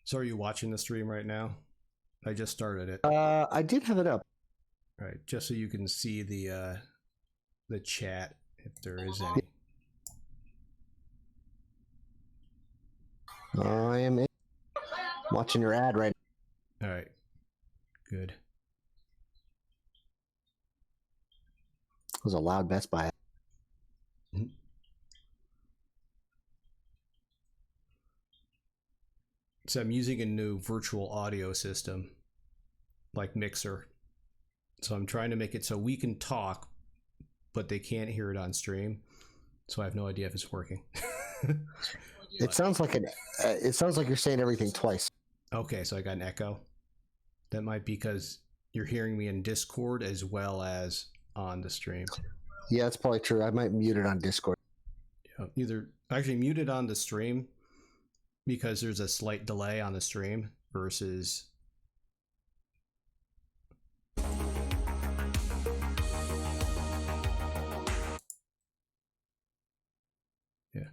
So are you watching the stream right now? I just started it. I did have it up. All right, just so you can see the chat if there is any. I am watching your ad right now. All right, good. It was a loud Best Buy. So I'm using a new virtual audio system, like Mixer. So I'm trying to make it so we can talk, but they can't hear it on stream. So I have no idea if it's working. It sounds like it sounds like you're saying everything twice. Okay, so I got an echo. That might be because you're hearing me in Discord as well as on the stream. Yeah, that's probably true. I might mute it on Discord. Yeah, either actually mute it on the stream because there's a slight delay on the stream versus. Yeah.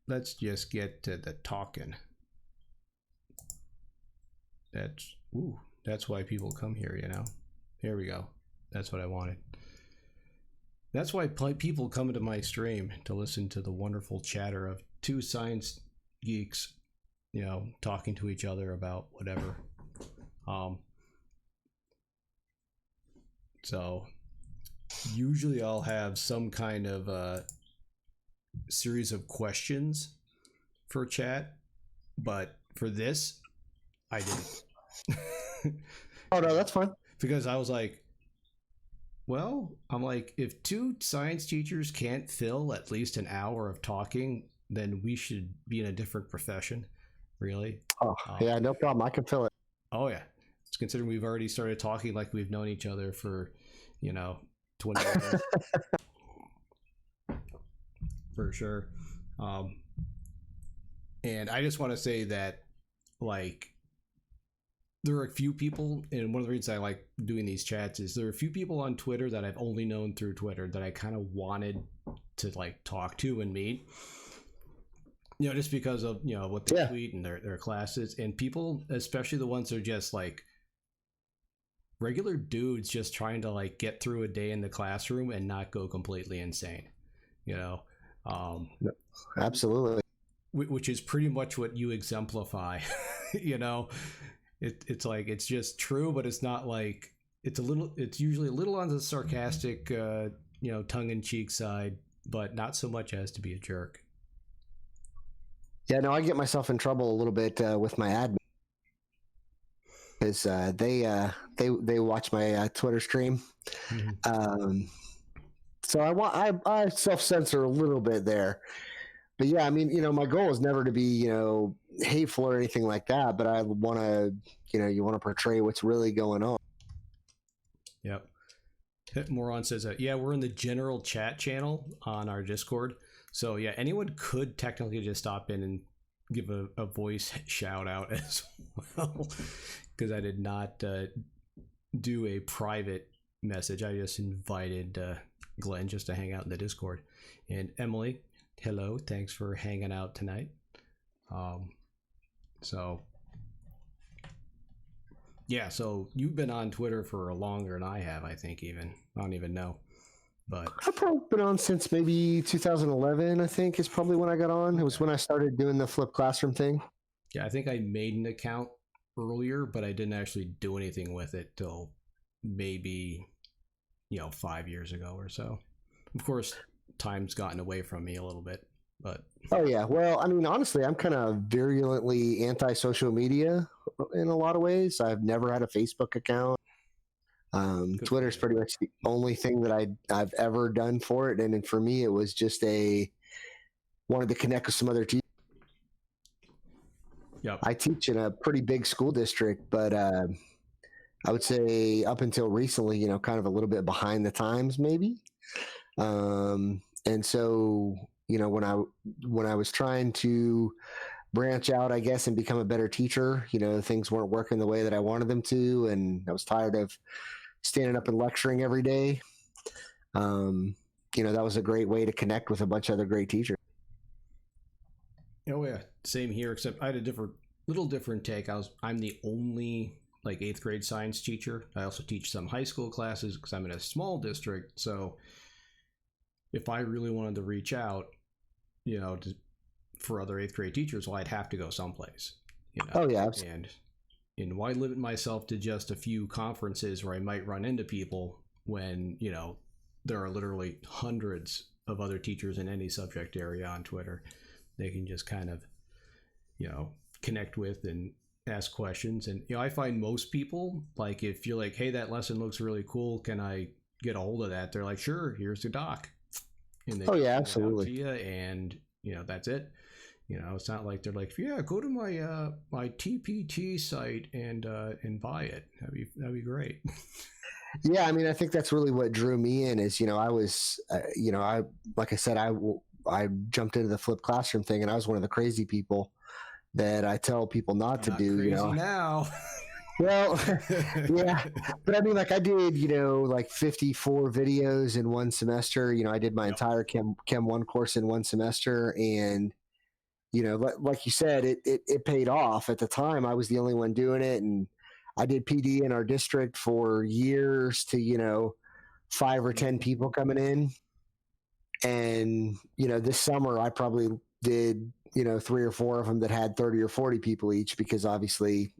Let's just get to the talking. That's why people come here, you know. Here we go. That's what I wanted. That's why people come to my stream, to listen to the wonderful chatter of two science geeks, you know, talking to each other about whatever. So usually I'll have some kind of series of questions for chat, but for this I didn't. Oh no, that's fine. Because I was like, well, I'm like, if two science teachers can't fill at least an hour of talking, then we should be in a different profession, really. Oh yeah, no problem. I can fill it. Oh yeah, it's considering we've already started talking like we've known each other for, 20 years. For sure. And I just want to say that, like, there are a few people, and one of the reasons I like doing these chats is there are a few people on Twitter that I've only known through Twitter that I kind of wanted to like talk to and meet, just because of what they tweet and their classes, and people, especially the ones that are just like regular dudes just trying to like get through a day in the classroom and not go completely insane, Absolutely, which is pretty much what you exemplify. It's like, it's just true, but it's not like, it's usually a little on the sarcastic, tongue-in-cheek side, but not so much as to be a jerk. Yeah, no, I get myself in trouble a little bit with my admin because they watch my Twitter stream. Mm-hmm. So I self-censor a little bit there. But yeah, I mean, my goal is never to be, hateful or anything like that, but I want to, you want to portray what's really going on. Yep. Moron says that, yeah, we're in the general chat channel on our Discord. So yeah, anyone could technically just stop in and give a voice shout out as well. Because I did not do a private message. I just invited Glenn just to hang out in the Discord. And Emily, hello, thanks for hanging out tonight. So yeah, so you've been on Twitter for longer than I have, I think. I don't even know, but I've probably been on since maybe 2011. I think is probably when I got on. It was when I started doing the flipped classroom thing. Yeah, I think I made an account earlier, but I didn't actually do anything with it till maybe 5 years ago or so. Of course, time's gotten away from me a little bit, but oh yeah, well, I mean, honestly, I'm kind of virulently anti-social media in a lot of ways. I've never had a Facebook account. Twitter's pretty much the only thing that I've ever done for it, and for me, it was just wanted to connect with some other teachers. Yep. I teach in a pretty big school district, but I would say up until recently, kind of a little bit behind the times, maybe. And so, when I was trying to branch out, I guess, and become a better teacher, things weren't working the way that I wanted them to, and I was tired of standing up and lecturing every day. that was a great way to connect with a bunch of other great teachers. Oh yeah, same here. Except I had a little different take. I'm the only like 8th grade science teacher. I also teach some high school classes because I'm in a small district. So if I really wanted to reach out, for other 8th grade teachers, well, I'd have to go someplace. Oh yeah, absolutely. And why limit myself to just a few conferences where I might run into people when there are literally hundreds of other teachers in any subject area on Twitter. They can just kind of connect with and ask questions. And I find most people, like, if you're like, hey, that lesson looks really cool, can I get a hold of that? They're like, sure, here's the doc. And they absolutely. to you, and that's it. It's not like they're like, yeah, go to my my TPT site and buy it. That'd be great. Yeah, I mean, I think that's really what drew me in. Is I was, like I said, I jumped into the flipped classroom thing, and I was one of the crazy people that I tell people not to do. Crazy now. Well, yeah, but I mean, like I did, like 54 videos in one semester. I did my entire Chem 1 course in one semester, and like you said, it paid off. At the time, I was the only one doing it, and I did PD in our district for years to 5 or 10 people coming in, and this summer I probably did 3 or 4 of them that had 30 or 40 people each, because obviously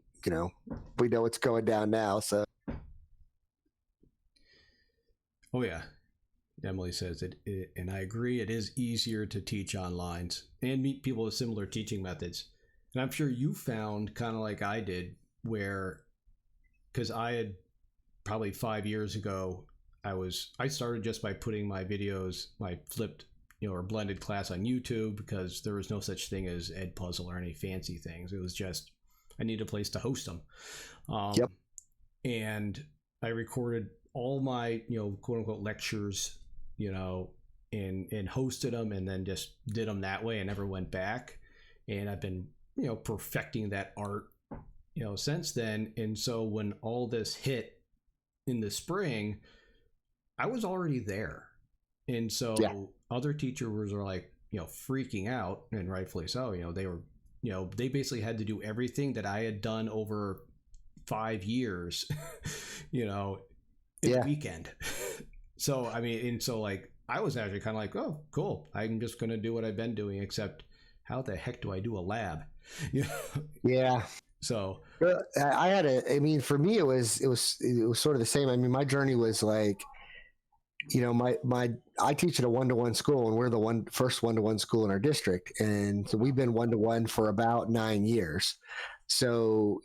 we know what's going down now. So oh yeah, Emily says it, and I agree, it is easier to teach online and meet people with similar teaching methods. And I'm sure you found, kind of like I did, where, because I had probably 5 years ago, I started just by putting my videos, my flipped or blended class on YouTube, because there was no such thing as Edpuzzle or any fancy things. It was just I needed a place to host them. Yep. And I recorded all my quote unquote lectures, and hosted them, and then just did them that way. I never went back, and I've been perfecting that art since then. And so when all this hit in the spring, I was already there. And so other teachers were like freaking out, and rightfully so. They were they basically had to do everything that I had done over 5 years in a weekend. So I mean, and so like I was actually kind of like, oh cool, I'm just gonna do what I've been doing, except how the heck do I do a lab? Yeah. So I mean, for me, it was sort of the same. I mean, my journey was like, I teach at a 1-to-1 school, and we're the first 1-to-1 school in our district. And so we've been 1-to-1 for about 9 years. So,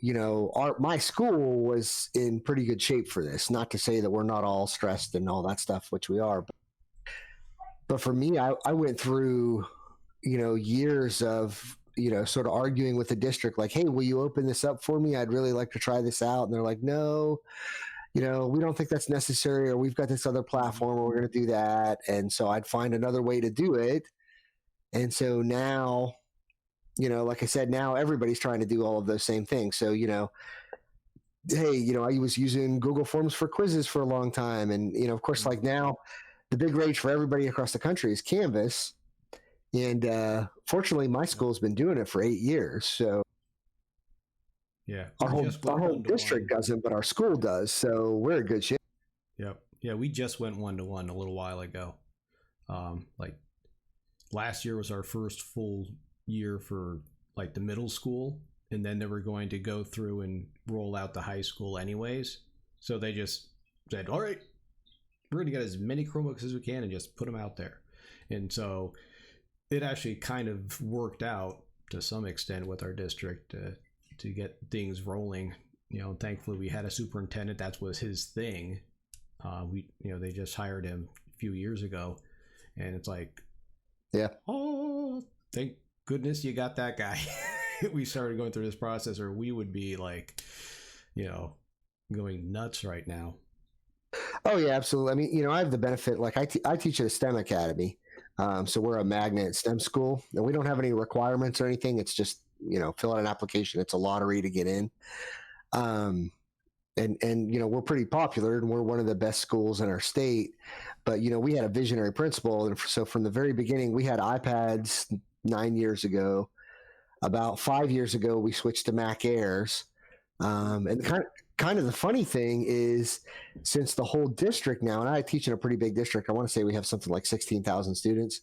my school was in pretty good shape for this. Not to say that we're not all stressed and all that stuff, which we are. But for me, I went through, years of, sort of arguing with the district, like, hey, will you open this up for me? I'd really like to try this out. And they're like, no, we don't think that's necessary, or we've got this other platform where we're going to do that. And so I'd find another way to do it. And so now, like I said, now everybody's trying to do all of those same things. So, hey, I was using Google Forms for quizzes for a long time. And, of course, like now the big rage for everybody across the country is Canvas. And fortunately, my school's been doing it for 8 years. So yeah, our whole district doesn't, but our school does. So we're in good shape. Yep. Yeah, we just went 1-to-1 a little while ago. Like last year was our first full year for like the middle school, and then they were going to go through and roll out the high school anyways. So they just said, all right, we're going to get as many Chromebooks as we can and just put them out there. And so it actually kind of worked out to some extent with our district to get things rolling. Thankfully we had a superintendent, that was his thing. They just hired him a few years ago, and it's like, yeah, oh, thank goodness you got that guy. We started going through this process, or we would be like, going nuts right now. Oh yeah, absolutely. I mean, I have the benefit, like I teach at a STEM academy. So we're a magnet STEM school, and we don't have any requirements or anything. It's just, fill out an application. It's a lottery to get in. and we're pretty popular and we're one of the best schools in our state. But we had a visionary principal, and so from the very beginning, we had iPads 9 years ago. About 5 years ago, we switched to Mac Airs. And kind of the funny thing is, since the whole district now, and I teach in a pretty big district, I want to say we have something like 16,000 students.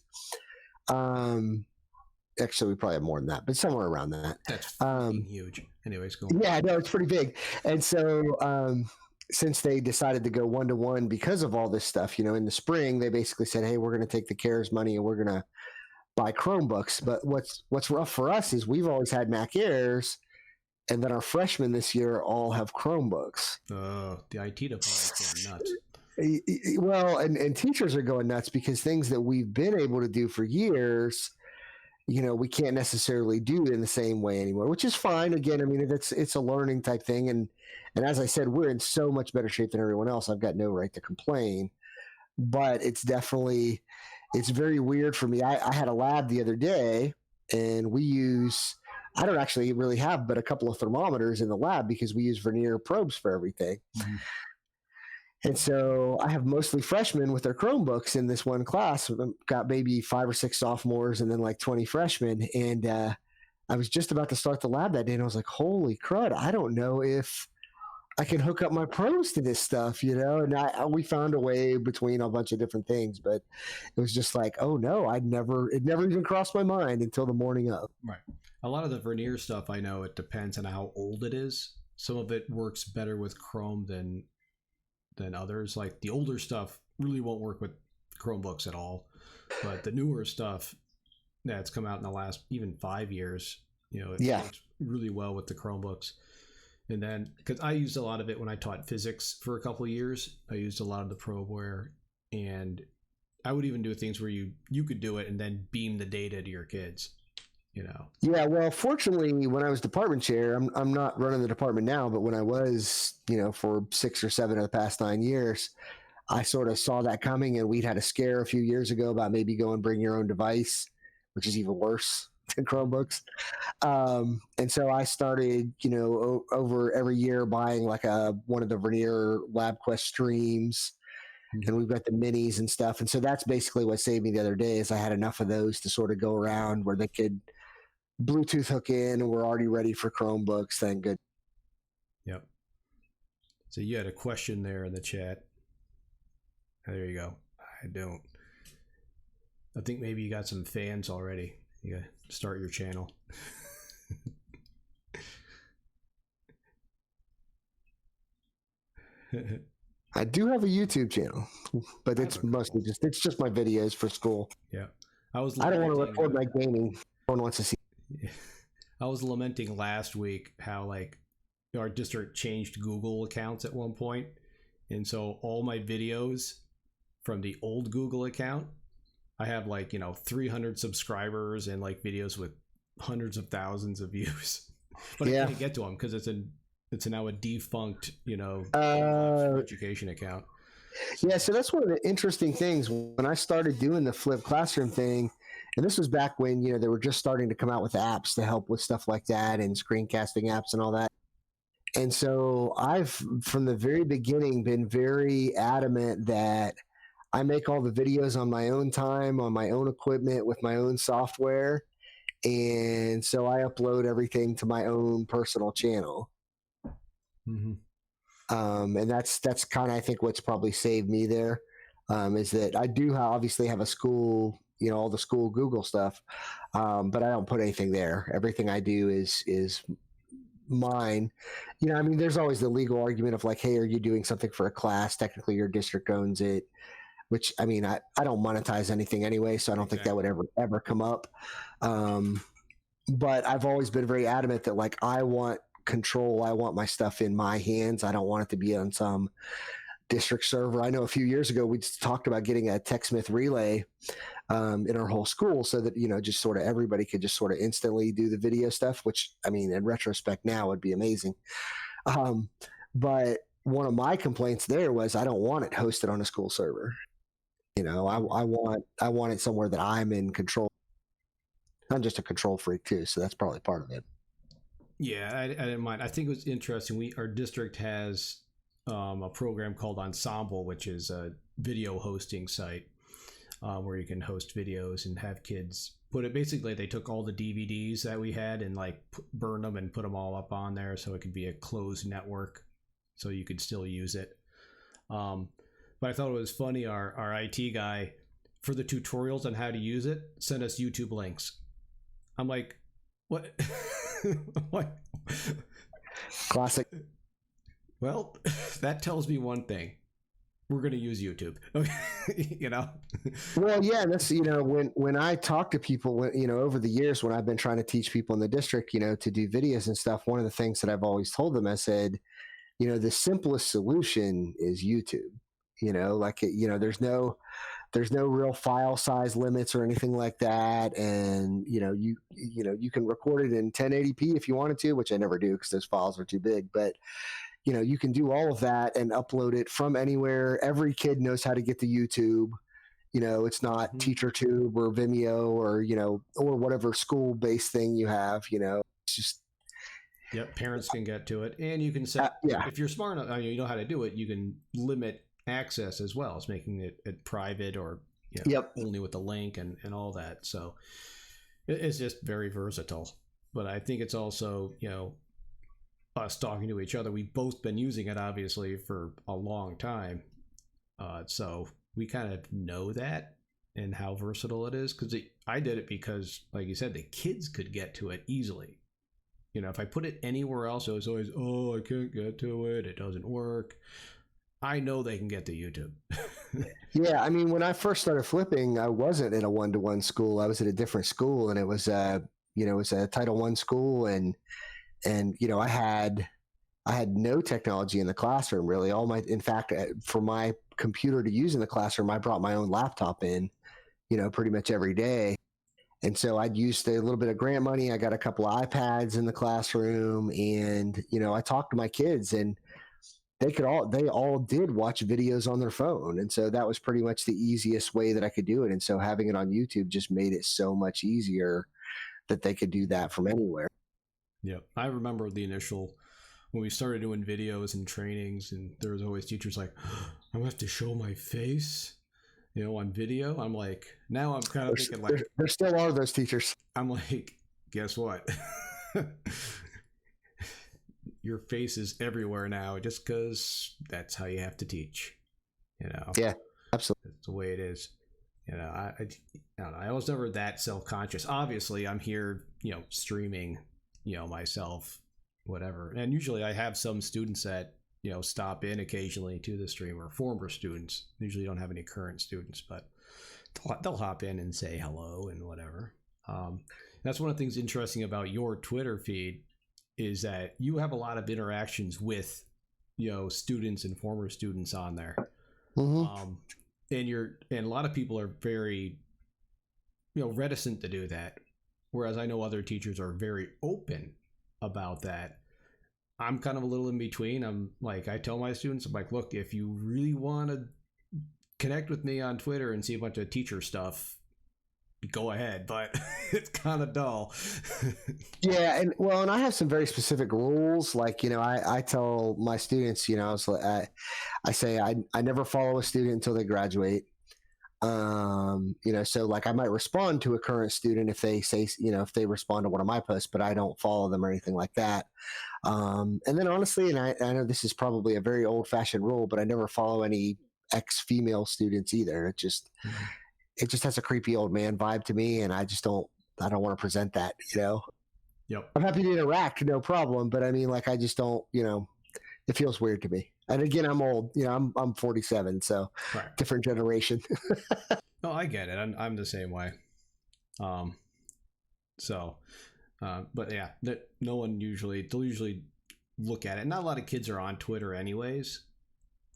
Actually, we probably have more than that, but somewhere around that. That's huge. Anyways, cool. Yeah, no, it's pretty big. And so since they decided to go one-to-one because of all this stuff, in the spring, they basically said, hey, we're going to take the CARES money and we're going to buy Chromebooks. But what's rough for us is we've always had Mac Airs, and then our freshmen this year all have Chromebooks. Oh, the IT department's going nuts. Well, and teachers are going nuts because things that we've been able to do for years, we can't necessarily do in the same way anymore, which is fine. Again, I mean, it's a learning type thing. And as I said, we're in so much better shape than everyone else. I've got no right to complain, but it's very weird for me. I had a lab the other day, and I don't actually really have but a couple of thermometers in the lab because we use vernier probes for everything. Mm-hmm. And so I have mostly freshmen with their Chromebooks in this one class. I've got maybe 5 or 6 sophomores and then like 20 freshmen. And I was just about to start the lab that day, and I was like, holy crud, I don't know if I can hook up my probes to this stuff, and we found a way between a bunch of different things, but it was just like, oh no, it never even crossed my mind until the morning of. Right. A lot of the vernier stuff, I know it depends on how old it is. Some of it works better with Chrome than others. Like the older stuff really won't work with Chromebooks at all, but the newer stuff that's come out in the last even 5 years, it works really well with the Chromebooks. And then, because I used a lot of it when I taught physics for a couple of years, I used a lot of the probeware, and I would even do things where you could do it and then beam the data to your kids. Yeah, well, fortunately, when I was department chair, I'm not running the department now, but when I was, for 6 or 7 of the past 9 years, I sort of saw that coming, and we'd had a scare a few years ago about maybe go and bring your own device, which is even worse than Chromebooks. And so I started, over every year buying like one of the Vernier LabQuest streams, and we've got the minis and stuff. And so that's basically what saved me the other day is I had enough of those to sort of go around where they could Bluetooth hook in, and we're already ready for Chromebooks. Thank good. Yep. So you had a question there in the chat. There you go. I don't. I think maybe you got some fans already. You gotta start your channel. I do have a YouTube channel, but it's mostly just my videos for school. Yeah. I don't want to record my gaming. No one wants to see. I was lamenting last week how our district changed Google accounts at one point, and so all my videos from the old Google account, I have 300 subscribers and videos with hundreds of thousands of views, but I can't get to them because it's now a defunct education account. Yeah, so that's one of the interesting things when I started doing the flipped classroom thing. And this was back when, they were just starting to come out with apps to help with stuff like that and screencasting apps and all that. And so I've, from the very beginning, been very adamant that I make all the videos on my own time, on my own equipment, with my own software. And so I upload everything to my own personal channel. Mm-hmm. And that's kind of, I think, what's probably saved me there, is that I do obviously have a school, all the school Google stuff, but I don't put anything there. Everything I do is mine. There's always the legal argument of hey, are you doing something for a class? Technically, your district owns it, which, I don't monetize anything anyway, so I don't think that would ever come up. But I've always been very adamant that I want control. I want my stuff in my hands. I don't want it to be on some district server. I know a few years ago we talked about getting a TechSmith relay in our whole school so that just sort of everybody could just sort of instantly do the video stuff, which in retrospect now would be amazing. But one of my complaints there was I don't want it hosted on a school server. I want it somewhere that I'm in control. I'm just a control freak too, so that's probably part of it. Yeah, I didn't mind. I think it was interesting. Our district has a program called Ensemble, which is a video hosting site where you can host videos and have kids put it. Basically, they took all the DVDs that we had and like burned them and put them all up on there, so it could be a closed network, so you could still use it. But I thought it was funny. Our IT guy, for the tutorials on how to use it, sent us YouTube links. I'm like, what? What? Classic. Well, that tells me one thing. We're going to use YouTube. Okay. You know? Well, yeah, that's, when I talk to people, over the years when I've been trying to teach people in the district, to do videos and stuff, one of the things that I've always told them, I said, the simplest solution is YouTube. There's no real file size limits or anything like that, and you can record it in 1080p if you wanted to, which I never do because those files are too big. But you can do all of that and upload it from anywhere. Every kid knows how to get to YouTube. It's not TeacherTube or Vimeo or whatever school based thing you have. It's just. Yep, parents can get to it, and you can set. If you're smart enough, you know how to do it. You can limit access as well as making it private or only with the link and all that. So it's just very versatile. But I think it's also us talking to each other. We've both been using it obviously for a long time, so we kind of know that and how versatile it is. Because I did it because, like you said, the kids could get to it easily. If I put it anywhere else, it was always, oh, I can't get to it. It doesn't work. I know they can get to YouTube. Yeah, I mean, when I first started flipping, I wasn't in a one-to-one school. I was at a different school, and it was it was a Title I school, and I had no technology in the classroom really. In fact, for my computer to use in the classroom, I brought my own laptop in, pretty much every day. And so I'd used a little bit of grant money. I got a couple of iPads in the classroom, and I talked to my kids, and they all did watch videos on their phone. And so that was pretty much the easiest way that I could do it. And so having it on YouTube just made it so much easier that they could do that from anywhere. Yeah. I remember when we started doing videos and trainings, and there was always teachers like, I'm gonna have to show my face, on video. I'm like, now I'm kind of thinking like, there still are those teachers. I'm like, guess what? Your face is everywhere now just because that's how you have to teach, Yeah, absolutely. That's the way it is. I don't know. I was never that self-conscious. Obviously, I'm here, streaming, myself, whatever. And usually I have some students that, stop in occasionally to the stream, or former students. Usually don't have any current students, but they'll hop in and say hello and whatever. That's one of the things interesting about your Twitter feed is that you have a lot of interactions with, students and former students on there. Mm-hmm. And a lot of people are very, reticent to do that. Whereas I know other teachers are very open about that. I'm kind of a little in between. I'm like, I tell my students, I'm like, look, if you really want to connect with me on Twitter and see a bunch of teacher stuff, go ahead, but it's kind of dull. Yeah, and I have some very specific rules. Like, I tell my students, I say I never follow a student until they graduate. So like I might respond to a current student if they say, if they respond to one of my posts, but I don't follow them or anything like that. And then honestly, and I know this is probably a very old fashioned rule, but I never follow any ex-female students either. It just has a creepy old man vibe to me. And I don't want to present that, Yep. I'm happy to interact, no problem. But I mean, like, I just don't, it feels weird to me. And again, I'm old, I'm 47, so right. Different generation. No, I get it. I'm the same way. But yeah, no one they'll usually look at it. Not a lot of kids are on Twitter anyways.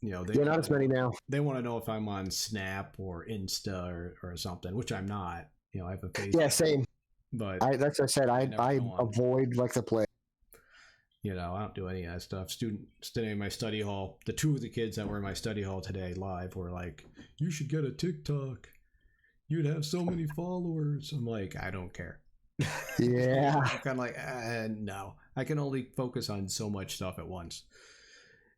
Not as many now. They want to know if I'm on Snap or Insta or something, which I'm not. I have a Facebook. Yeah, same. But that's what I said. I avoid like the plague. I don't do any of that stuff. Standing in my study hall, the two of the kids that were in my study hall today live were like, you should get a TikTok. You'd have so many followers. I'm like, I don't care. Yeah. I'm kind of like, no, I can only focus on so much stuff at once.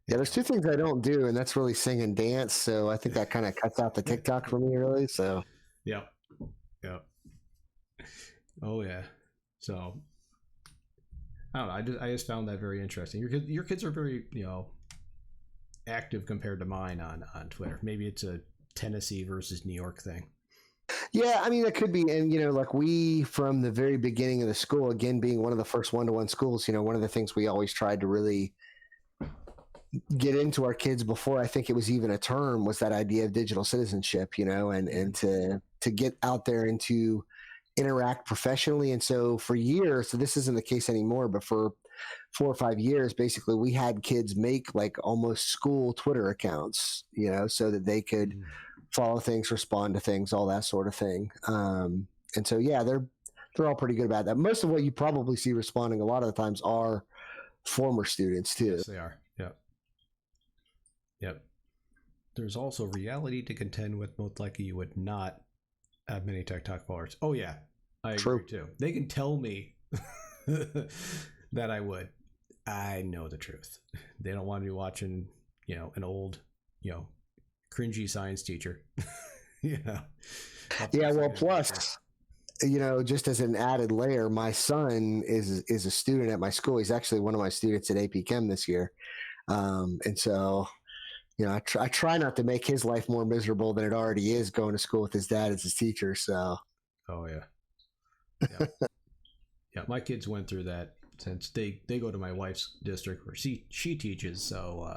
Yeah, there's two things I don't do, and that's really sing and dance. So I think that kind of cuts out the TikTok for me, really. So Yep. Oh yeah. So I don't know. I just found that very interesting. Your kids are very active compared to mine on Twitter. Maybe it's a Tennessee versus New York thing. yeah, I mean, it could be. And, like we, from the very beginning of the school, again, being one of the first one-to-one schools, one of the things we always tried to really get into our kids before I think it was even a term was that idea of digital citizenship, and to get out there and to interact professionally. And so for years, so this isn't the case anymore, but for 4 or 5 years, basically we had kids make like almost school Twitter accounts, so that they could follow things, respond to things, all that sort of thing. And so, yeah, they're all pretty good about that. Most of what you probably see responding a lot of the times are former students too. Yes, they are. Yep. There's also reality to contend with. Most likely you would not have many TikTok followers. Oh yeah, I agree too. They can tell me that I would. I know the truth. They don't want to be watching, an old, cringy science teacher. Yeah, well, plus, just as an added layer, my son is a student at my school. He's actually one of my students at AP Chem this year. And so, I try not to make his life more miserable than it already is going to school with his dad as his teacher. So, oh yeah, yeah. My kids went through that since they go to my wife's district where she teaches. So,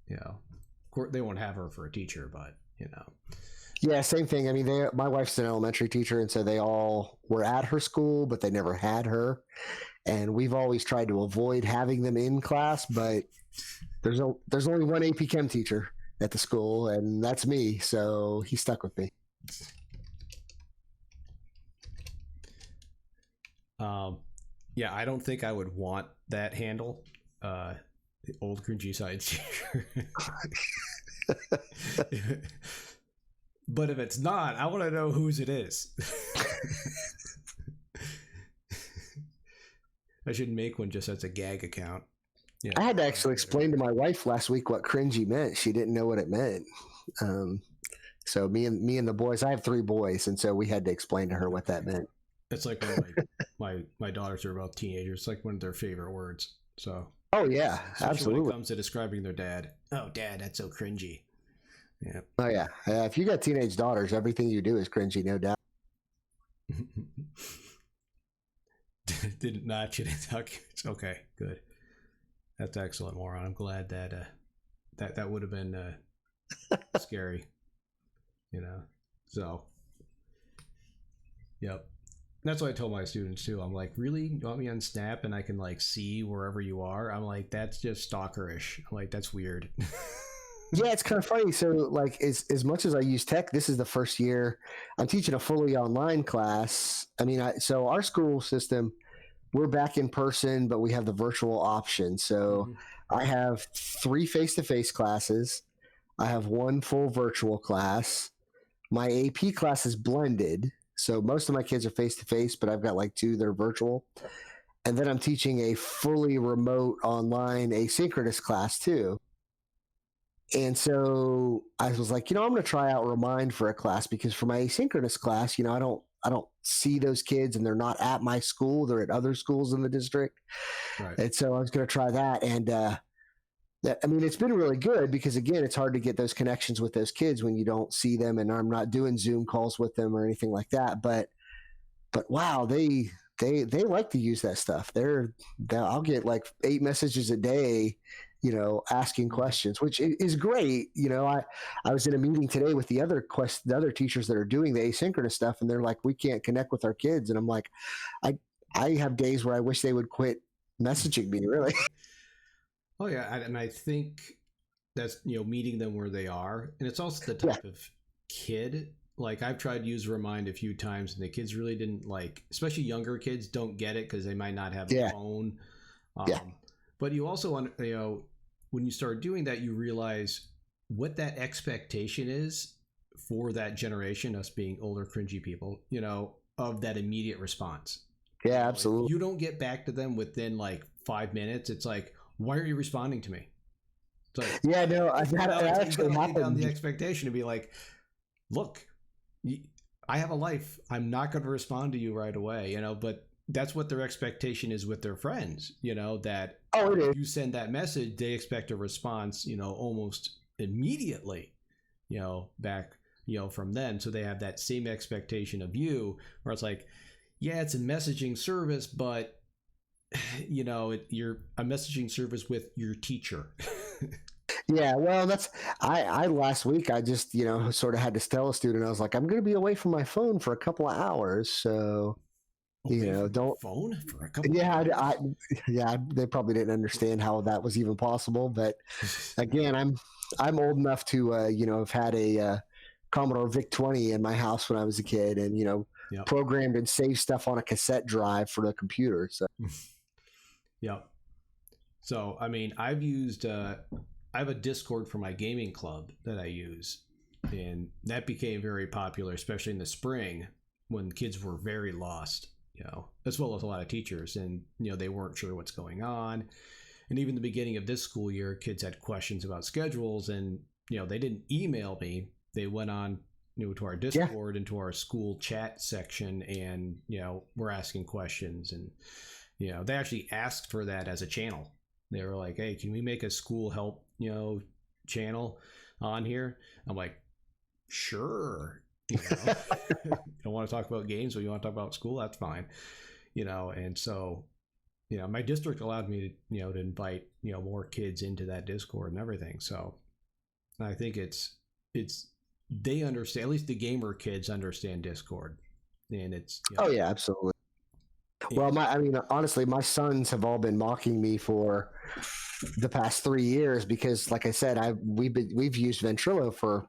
of course they won't have her for a teacher, but Yeah, same thing. I mean, my wife's an elementary teacher, and so they all were at her school, but they never had her. And we've always tried to avoid having them in class, but there's only one AP Chem teacher at the school, and that's me. So he stuck with me. Yeah, I don't think I would want that handle. The old cringy science teacher. But if it's not, I want to know whose it is. I should make one just as a gag account. Yeah, I had to actually explain to my wife last week what cringy meant. She didn't know what it meant. So me and the boys, I have 3 boys, and so we had to explain to her what that meant. It's like when my daughters are about teenagers. It's like one of their favorite words. So. Oh yeah, absolutely. When it comes to describing their dad, oh dad, that's so cringy. Yeah. Oh yeah. If you got teenage daughters, everything you do is cringy, no doubt. Didn't notch it. Okay, good. That's excellent, Moron. I'm glad that that would have been scary. So. Yep. That's what I told my students too. I'm like, really? You want me on Snap and I can like see wherever you are? I'm like, that's just stalkerish. I'm like, that's weird. Yeah, it's kind of funny. So like as much as I use tech, this is the first year I'm teaching a fully online class. I mean, so our school system, we're back in person, but we have the virtual option. So I have 3 face-to-face classes. I have 1 full virtual class. My AP class is blended. So most of my kids are face-to-face, but I've got like 2 that are virtual. And then I'm teaching a fully remote online asynchronous class too. And so I was like, I'm going to try out Remind for a class, because for my asynchronous class, I don't see those kids and they're not at my school. They're at other schools in the district. Right. And so I was going to try that. And it's been really good because, again, it's hard to get those connections with those kids when you don't see them, and I'm not doing Zoom calls with them or anything like that. But wow, they like to use that stuff. I'll get like 8 messages a day, asking questions, which is great. I was in a meeting today with the other teachers that are doing the asynchronous stuff, and they're like, we can't connect with our kids. And I'm like, I have days where I wish they would quit messaging me, really. Oh yeah, and I think that's meeting them where they are, and it's also the type of kid. Like I've tried to use Remind a few times, and the kids really didn't like, especially younger kids don't get it because they might not have a phone. But you also want when you start doing that, you realize what that expectation is for that generation, us being older, cringy people, of that immediate response. Yeah, absolutely. Like, you don't get back to them within like 5 minutes, it's like, why are you responding to me? It's like, yeah, no, that actually lay down the happened. expectation to be like, look, I have a life. I'm not going to respond to you right away, but that's what their expectation is with their friends, that Oh, it is. if you send that message, they expect a response, almost immediately, back, from them. So they have that same expectation of you where it's like, yeah, it's a messaging service, but you're a messaging service with your teacher. Yeah, well, I last week I just sort of had to tell a student, I was like, I'm going to be away from my phone for a couple of hours, so Away from your don't. phone for a couple Yeah, of hours? yeah, they probably didn't understand how that was even possible, but again, I'm old enough to have had a Commodore VIC-20 in my house when I was a kid, and Yep. programmed and saved stuff on a cassette drive for the computer. So Yep. So I mean, I have a Discord for my gaming club that I use, and that became very popular, especially in the spring when kids were very lost, as well as a lot of teachers, and they weren't sure what's going on. And even the beginning of this school year, kids had questions about schedules, and they didn't email me. They went on to our Discord, into our school chat section, and we're asking questions, and they actually asked for that as a channel. They were like, hey, can we make a school help channel on here? I'm like, sure. You don't want to talk about games, or you want to talk about school, that's fine. And so my district allowed me to invite more kids into that Discord and everything. So I think it's they understand, at least the gamer kids understand Discord, and it's oh yeah, absolutely. Well, honestly, my sons have all been mocking me for the past 3 years because, like I said, we've used Ventrilo for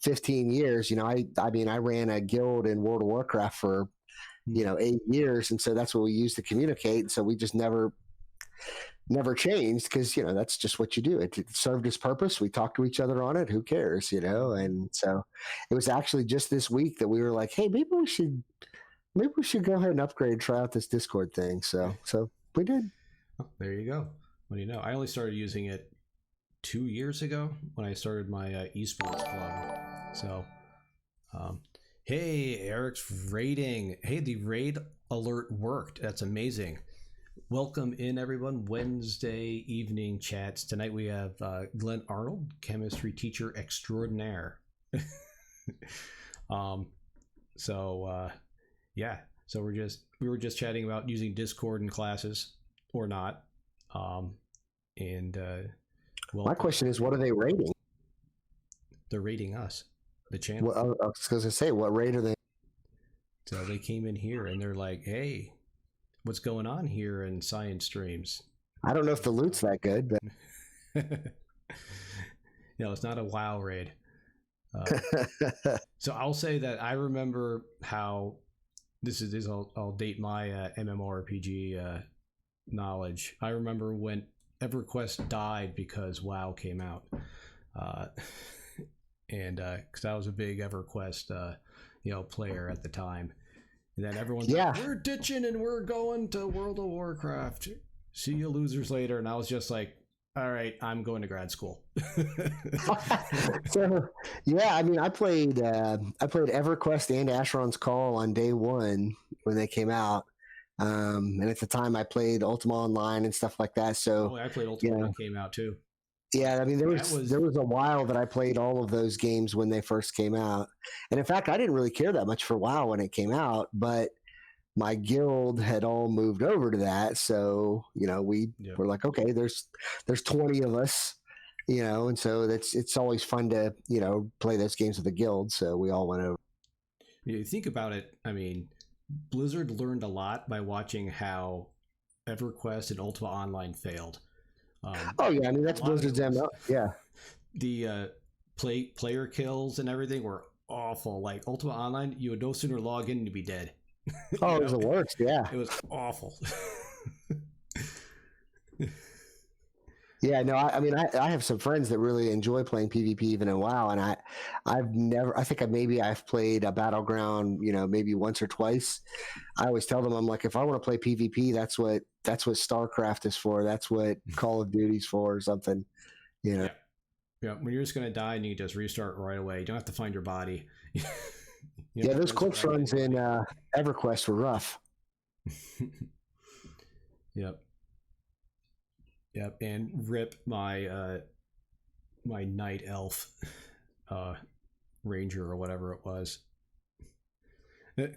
15 years. I ran a guild in World of Warcraft for 8 years, and so that's what we used to communicate. And so we just never changed because that's just what you do. It served its purpose. We talked to each other on it. Who cares, And so it was actually just this week that we were like, hey, maybe we should go ahead and upgrade, try out this Discord thing. So we did. Oh, there you go. What do you know? I only started using it 2 years ago when I started my esports club. So, hey, Eric's raiding. Hey, the raid alert worked. That's amazing. Welcome in, everyone. Wednesday evening chats. Tonight we have Glenn Arnold, chemistry teacher extraordinaire. Yeah, so we were just chatting about using Discord in classes or not, my question is, what are they rating? They're rating us, the channel. Well, I was going to say, what rate are they? So they came in here and they're like, "Hey, what's going on here in science streams?" I don't know if the loot's that good, but it's not a WoW raid. So I'll say that I remember how. I'll date my MMORPG knowledge. I remember when EverQuest died because WoW came out, and because I was a big EverQuest player at the time, and then everyone's like, we're ditching and we're going to World of Warcraft. See you losers later. And I was just like, all right, I'm going to grad school. So yeah, I played EverQuest and Asheron's Call on day one when they came out, and at the time I played Ultima Online and stuff like that. So I played Ultima when it came out too. Yeah, there was a while that I played all of those games when they first came out, and in fact, I didn't really care that much for WoW when it came out, but my guild had all moved over to that, so we were like, okay, there's 20 of us, and so it's always fun to play those games with the guild, so we all went over. You think about it, Blizzard learned a lot by watching how EverQuest and Ultima Online failed. That's Blizzard's MO. Yeah, the player kills and everything were awful. Like Ultima Online, you would no sooner log in and you'd be dead. Oh, it was the worst. Yeah, it was awful. Yeah, no, I have some friends that really enjoy playing PvP even in WoW, and I've played a Battleground, maybe once or twice. I always tell them, I'm like, if I want to play PvP, that's what that's what StarCraft is for. That's what Call of Duty's for, or something. You know. Yeah. Yeah. When you're just gonna die and you just restart right away, you don't have to find your body. Yeah, those corpse runs in EverQuest were rough. Yep. Yep. And rip my my night elf ranger or whatever it was.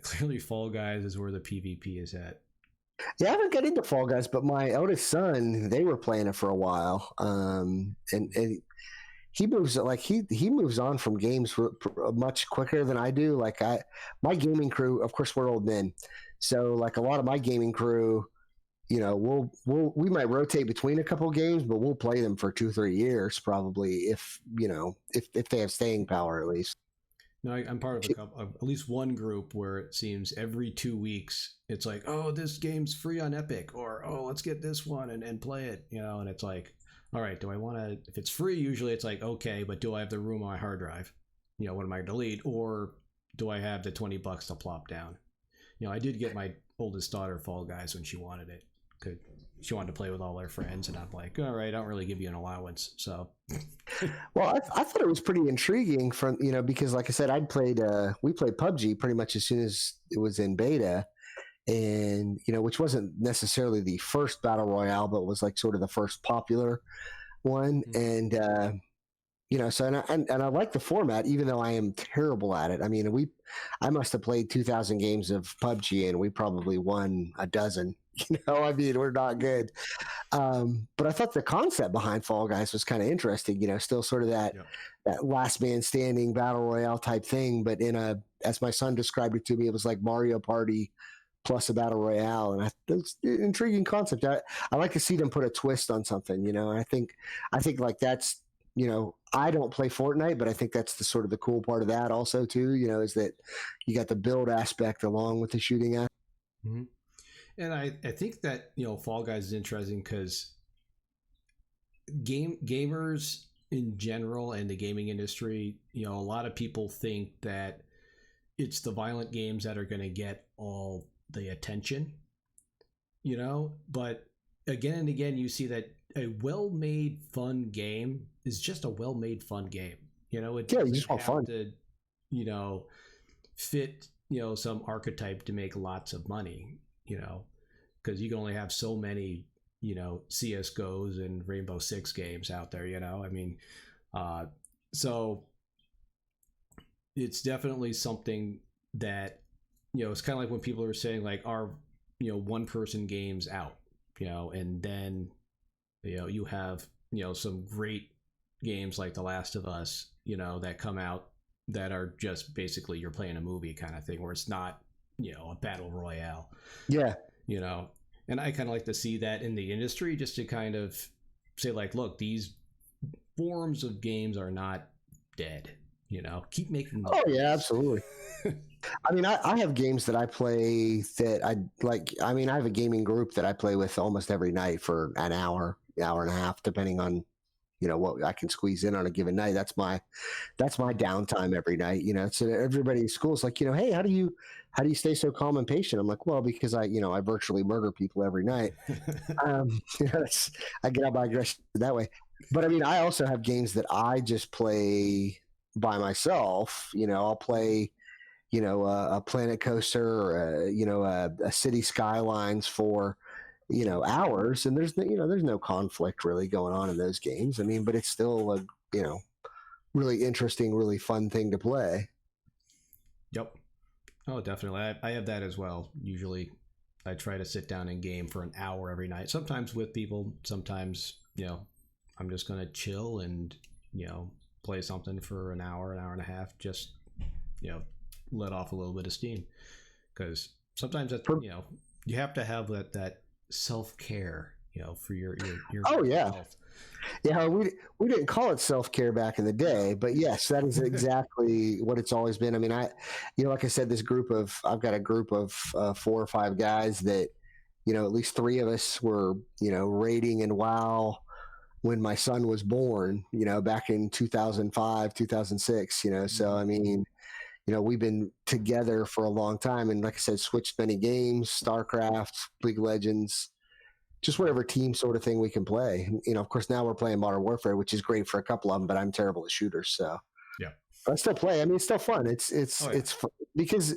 Clearly, Fall Guys is where the PvP is at. Yeah, I haven't got into Fall Guys, but my eldest son, they were playing it for a while, and he moves he moves on from games much quicker than I do. Like my gaming crew, of course, we're old men, so like a lot of my gaming crew, you know, we might rotate between a couple of games, but we'll play them for 2-3 years probably, if you know, if they have staying power at least. No, I'm part of at least one group where it seems every 2 weeks it's like, oh, this game's free on Epic, or oh, let's get this one and play it, you know. And it's like, all right, do I want to? If it's free, usually it's like, okay, but do I have the room on my hard drive? You know, what am I delete, or do I have the $20 to plop down? You know, I did get my oldest daughter Fall Guys when she wanted it. She wanted to play with all her friends, and I'm like, all right, I don't really give you an allowance. So, well, I thought it was pretty intriguing from, you know, because like I said, we played PUBG pretty much as soon as it was in beta, and you know, which wasn't necessarily the first battle royale, but was like sort of the first popular one. Mm-hmm. And you know, so and I like the format, even though I am terrible at it. I mean, I must have played 2,000 games of PUBG, and we probably won a dozen. You know, I mean, we're not good. But I thought the concept behind Fall Guys was kind of interesting. You know, still sort of that last man standing battle royale type thing, but as my son described it to me, it was like Mario Party plus a battle royale, and it's an intriguing concept. I like to see them put a twist on something. You know, and I think like that's, you know, I don't play Fortnite, but I think that's the sort of the cool part of that also too. You know, is that you got the build aspect along with the shooting aspect. Mm-hmm. And I think that, you know, Fall Guys is interesting because gamers in general and the gaming industry, you know, a lot of people think that it's the violent games that are going to get all the attention, you know, but again and again, you see that a well-made fun game is just a well-made fun game. You know, it doesn't have fun to, you know, fit, you know, some archetype to make lots of money. You know, because you can only have so many, you know, CSGOs and Rainbow Six games out there, you know. I mean, so it's definitely something that, you know, it's kind of like when people are saying like, are, you know, one person games out, you know, and then, you know, you have, you know, some great games like The Last of Us, you know, that come out that are just basically you're playing a movie kind of thing, where it's not, you know, a battle royale. Yeah. You know, and I kind of like to see that in the industry, just to kind of say like, look, these forms of games are not dead, you know, keep making them. Oh yeah, absolutely. I mean, I have games that I play that I like. I mean, I have a gaming group that I play with almost every night for an hour and a half, depending on, you know, what I can squeeze in on a given night. That's my downtime every night. You know, so everybody in school is like, you know, hey, how do you stay so calm and patient? I'm like, well, because I virtually murder people every night. You know, I get out my aggression that way. But I mean, I also have games that I just play by myself. You know, I'll play, you know, a Planet Coaster or a City Skylines for, you know, hours, and there's no conflict really going on in those games. I mean, but it's still a, you know, really interesting, really fun thing to play. Yep. Oh, definitely. I have that as well. Usually I try to sit down and game for an hour every night, sometimes with people, sometimes, you know, I'm just going to chill and, you know, play something for an hour and a half, just, you know, let off a little bit of steam, because sometimes that, you know, you have to have that self-care, you know, for your oh yeah health. Yeah, we didn't call it self-care back in the day, but yes, that is exactly what it's always been. I mean, you know, like I said, I've got a group of 4 or 5 guys that, you know, at least 3 of us were, you know, raiding in WoW when my son was born, you know, back in 2005, 2006, you know. So I mean, you know, we've been together for a long time, and like I said, switched many games, StarCraft, League of Legends, just whatever team sort of thing we can play. And, you know, of course, now we're playing Modern Warfare, which is great for a couple of them, but I'm terrible at shooters, so. Yeah. But I still play. I mean, it's still fun. It's fun because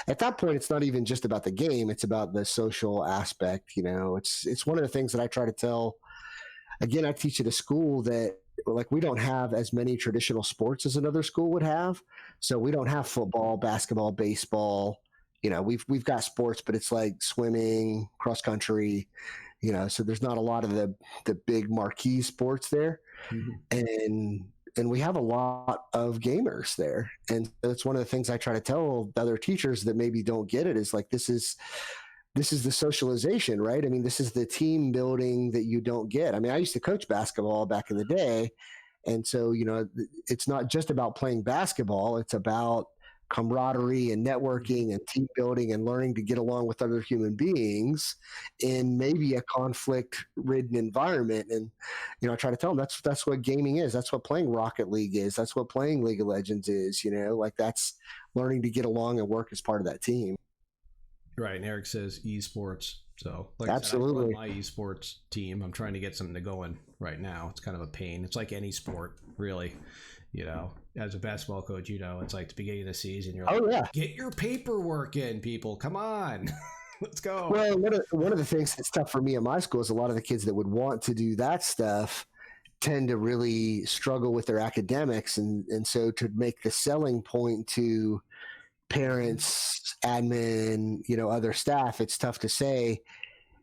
at that point, it's not even just about the game. It's about the social aspect. You know, it's one of the things that I try to tell. Again, I teach at a school that like we don't have as many traditional sports as another school would have. So we don't have football, basketball, baseball. You know, we've got sports, but it's like swimming, cross country. You know, so there's not a lot of the big marquee sports there, and we have a lot of gamers there, and that's one of the things I try to tell other teachers that maybe don't get it is like this is the socialization, right? I mean, this is the team building that you don't get. I mean, I used to coach basketball back in the day, and so you know, it's not just about playing basketball; it's about camaraderie and networking and team building and learning to get along with other human beings in maybe a conflict-ridden environment. And you know, I try to tell them that's what gaming is. That's what playing Rocket League is. That's what playing League of Legends is. You know, like that's learning to get along and work as part of that team. Right. And Eric says esports. So like absolutely, I said, I run my esports team. I'm trying to get something to going right now. It's kind of a pain. It's like any sport, really. You know, as a basketball coach, you know, it's like the beginning of the season. You're like, get your paperwork in, people. Come on. Let's go. Well, one of the things that's tough for me at my school is a lot of the kids that would want to do that stuff tend to really struggle with their academics. And so to make the selling point to parents, admin, you know, other staff, it's tough to say.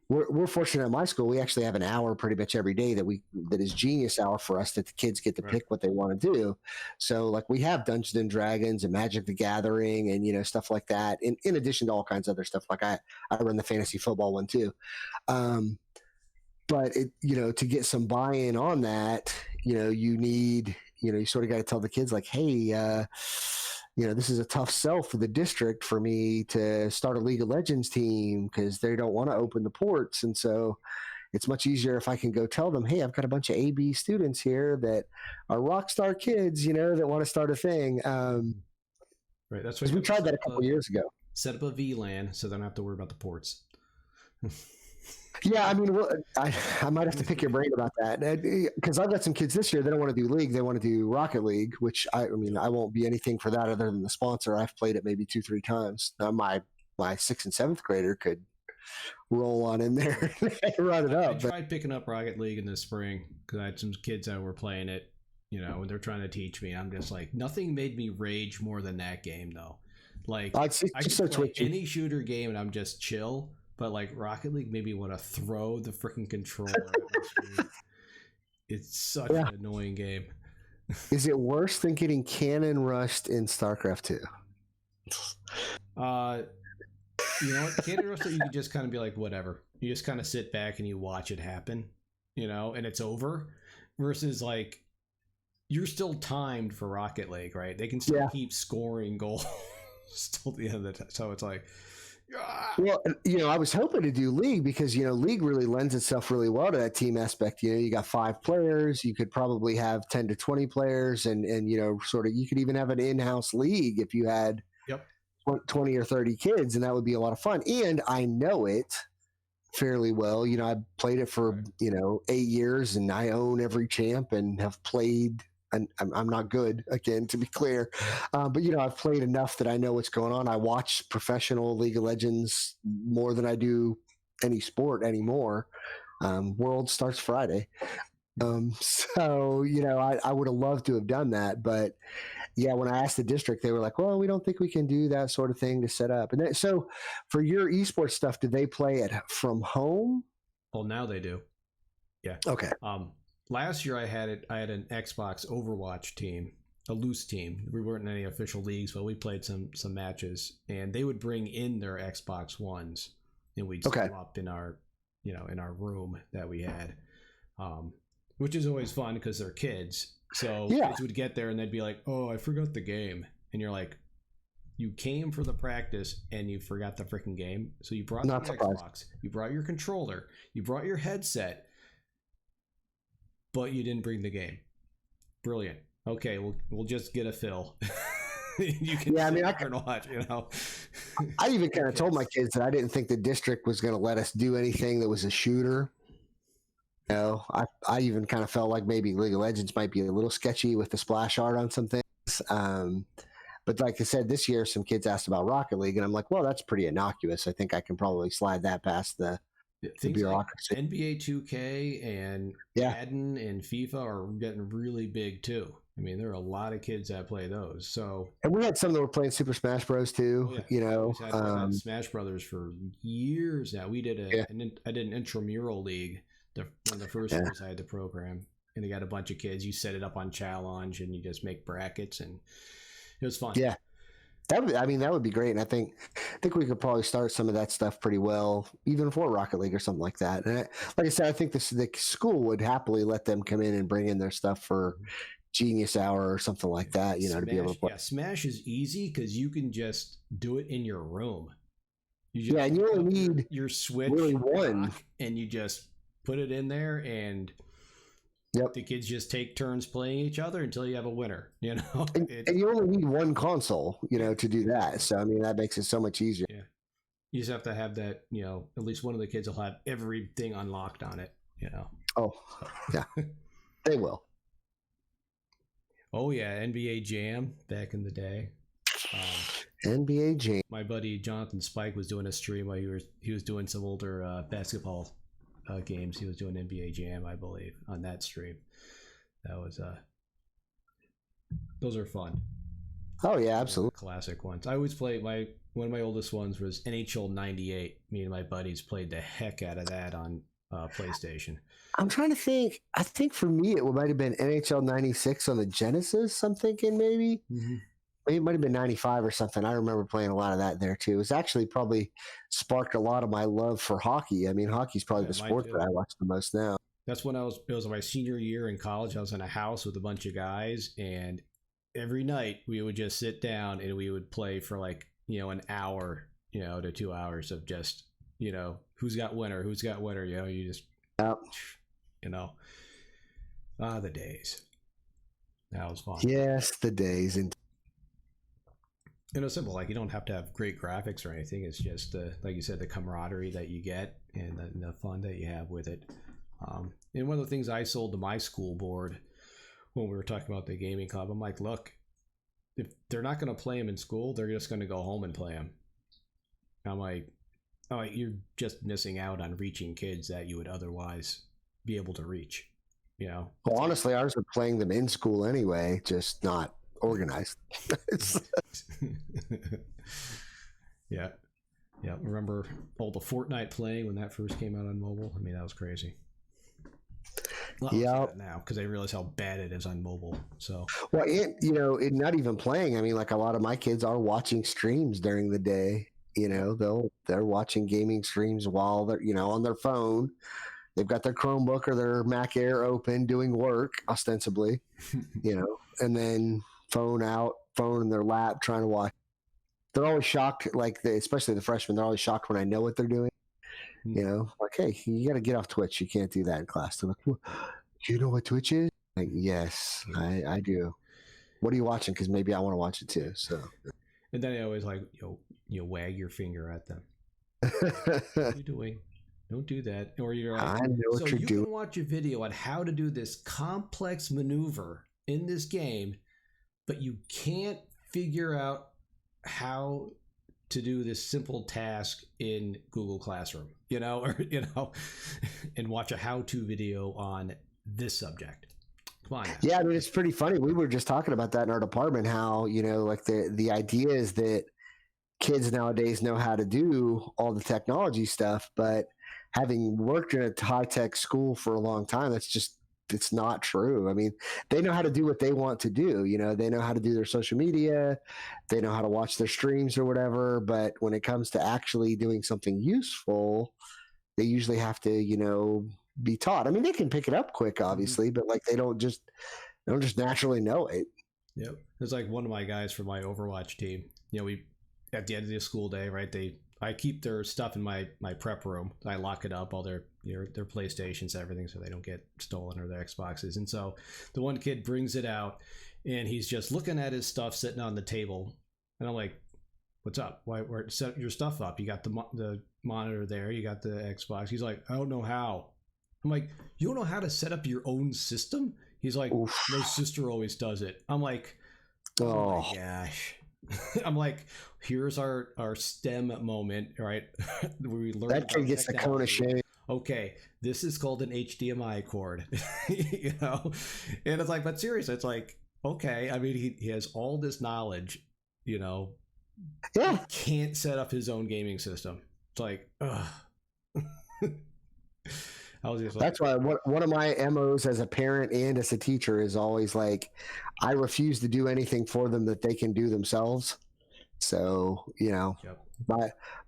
We're fortunate at my school. We actually have an hour pretty much every day that is genius hour for us that the kids get to pick what they want to do. So like we have Dungeons and Dragons and Magic the Gathering and, you know, stuff like that. In addition to all kinds of other stuff. Like I run the fantasy football one too. But it, you know, to get some buy-in on that, you know, you sort of got to tell the kids like, hey, you know, this is a tough sell for the district for me to start a League of Legends team because they don't want to open the ports. And so it's much easier if I can go tell them, hey, I've got a bunch of AB students here that are rock star kids, you know, that want to start a thing. Right. That's why we tried that a couple years ago. Set up a VLAN so they don't have to worry about the ports. Yeah, I mean, I might have to pick your brain about that because I've got some kids this year. They don't want to do League; they want to do Rocket League, which I mean, I won't be anything for that other than the sponsor. I've played it maybe 2-3 times. My 6th and 7th grader could roll on in there and run it up. I tried picking up Rocket League in the spring because I had some kids that were playing it. You know, and they're trying to teach me. I'm just like, nothing made me rage more than that game, though. Like, I can play any shooter game, and I'm just chill. But like Rocket League made me want to throw the freaking controller. It's such an annoying game. Is it worse than getting cannon rushed in StarCraft 2? You know what? Cannon rushed, you can just kind of be like, whatever. You just kind of sit back and you watch it happen, you know, and it's over. Versus like, you're still timed for Rocket League, right? They can still keep scoring goals till the end of the time. So it's like, well, you know, I was hoping to do League because, you know, League really lends itself really well to that team aspect. You know, you got 5 players, you could probably have 10 to 20 players and, you know, sort of, you could even have an in-house league if you had 20 or 30 kids, and that would be a lot of fun. And I know it fairly well. You know, I played it for, you know, 8 years and I own every champ and have played. And I'm not good, again, to be clear. But, you know, I've played enough that I know what's going on. I watch professional League of Legends more than I do any sport anymore. World starts Friday. So, you know, I would have loved to have done that. But, yeah, when I asked the district, they were like, well, we don't think we can do that sort of thing to set up. And then, so for your esports stuff, did they play it from home? Well, now they do. Yeah. Okay. Last year I had an Xbox Overwatch team, a loose team. We weren't in any official leagues, but we played some matches, and they would bring in their Xbox Ones, and we'd set them up in our, you know, in our room that we had, which is always fun because they're kids. So kids would get there and they'd be like, "Oh, I forgot the game," and you're like, "You came for the practice and you forgot the freaking game." So you brought the Xbox, you brought your controller, you brought your headset. But you didn't bring the game. Brilliant. Okay, we'll just get a fill. You can Yeah, I sit mean, there and watch, you know. I even kind of told my kids that I didn't think the district was going to let us do anything that was a shooter. You know, I even kind of felt like maybe League of Legends might be a little sketchy with the splash art on some things. But like I said, this year some kids asked about Rocket League, and I'm like, well, that's pretty innocuous. I think I can probably slide that past the Things like bureaucracy. NBA 2K and Yeah, Madden and FIFA are getting really big too. I mean, there are a lot of kids that play those. So, and we had some that were playing Super Smash Bros. Too. oh yeah, You know, we've had Smash Brothers for years now. We did yeah, I did an intramural league, one of the first yeah, years I had the program, and they got a bunch of kids. You set it up on challenge, and you just make brackets, and it was fun. yeah. I mean, that would be great, and I think we could probably start some of that stuff pretty well, even for Rocket League or something like that. And like I said, I think the school would happily let them come in and bring in their stuff for Genius Hour or something like that. You know, to be able to play. Yeah, Smash is easy because you can just do it in your room. You just Yeah, and you only need your Switch really one, dock, and you just put it in there, and yep. the kids just take turns playing each other until you have a winner. You know, And you only need one console, you know, to do that. So I mean, that makes it so much easier. yeah, you just have to have that. You know, at least one of the kids will have everything unlocked on it. You know. Oh, yeah, they will. Oh yeah, NBA Jam back in the day. NBA Jam. My buddy Jonathan Spike was doing a stream while he was doing some older basketball games. He was doing NBA Jam, I believe, on that stream. That was those are fun. Oh yeah, absolutely. Classic ones. I always play one of my oldest ones was NHL '98. Me and my buddies played the heck out of that on PlayStation. I'm trying to think. I think for me, it might have been NHL '96 on the Genesis. I'm thinking maybe. Mm-hmm. Maybe it might have been 95 or something. I remember playing a lot of that there too. It was actually probably sparked a lot of my love for hockey. I mean, hockey's probably the sport that I watch the most now. That's when it was my senior year in college. I was in a house with a bunch of guys, and every night we would just sit down and we would play for like, you know, an hour, you know, to 2 hours of just, you know, who's got winner, you know, you just, yep. You know, the days. That was fun. Yes, the days. And you know, simple. Like you don't have to have great graphics or anything. It's just like you said, the camaraderie that you get and the fun that you have with it. And one of the things I sold to my school board when we were talking about the gaming club, I'm like, look, if they're not going to play them in school, they're just going to go home and play them. I'm like, oh, you're just missing out on reaching kids that you would otherwise be able to reach. You know. Well, honestly, ours are playing them in school anyway, just not organized. Yeah. Remember all the Fortnite playing when that first came out on mobile? I mean, that was crazy. Yeah. Now because I realize how bad it is on mobile. So well, not even playing. I mean, like a lot of my kids are watching streams during the day. You know, they're watching gaming streams while they're on their phone. They've got their Chromebook or their Mac Air open doing work ostensibly, and then phone in their lap trying to watch. They're always shocked, especially the freshmen. They're always shocked when I know what they're doing. Like, hey, you got to get off Twitch. You can't do that in class. They're like, well, do you know what Twitch is? Like, yes, I do. What are you watching? Because maybe I want to watch it too. So, and then I always wag your finger at them. What are you doing? Don't do that. Or you're like, I know what you're doing. You can watch a video on how to do this complex maneuver in this game, but you can't figure out how to do this simple task in Google Classroom, and watch a how-to video on this subject. Come on now. Yeah, I mean, it's pretty funny. We were just talking about that in our department, how, like the idea is that kids nowadays know how to do all the technology stuff, but having worked in a high-tech school for a long time, it's not true. I mean, they know how to do what they want to do. They know how to do their social media. They know how to watch their streams or whatever. But when it comes to actually doing something useful, they usually have to, be taught. I mean, they can pick it up quick, obviously, but they don't just naturally know it. Yep. It's like one of my guys from my Overwatch team. We at the end of the school day, right? I keep their stuff in my prep room. I lock it up, all their PlayStations, everything, so they don't get stolen or their Xboxes. And so the one kid brings it out, and he's just looking at his stuff sitting on the table, and I'm like, "What's up? Why set your stuff up? You got the monitor there, you got the Xbox." He's like, "I don't know how." I'm like, "You don't know how to set up your own system?" He's like, Oof. "My sister always does it." I'm like, "Oh my gosh." I'm like, here's our STEM moment, right? Where we learn that kid gets a cone of shame. Okay, this is called an HDMI cord, you know? And it's like, but seriously, it's like, okay, I mean, he has all this knowledge, you know, Yeah, can't set up his own gaming system. It's like, ugh. I was just like, that's why one of my MOs as a parent and as a teacher is always like, I refuse to do anything for them that they can do themselves. So, you know, yep.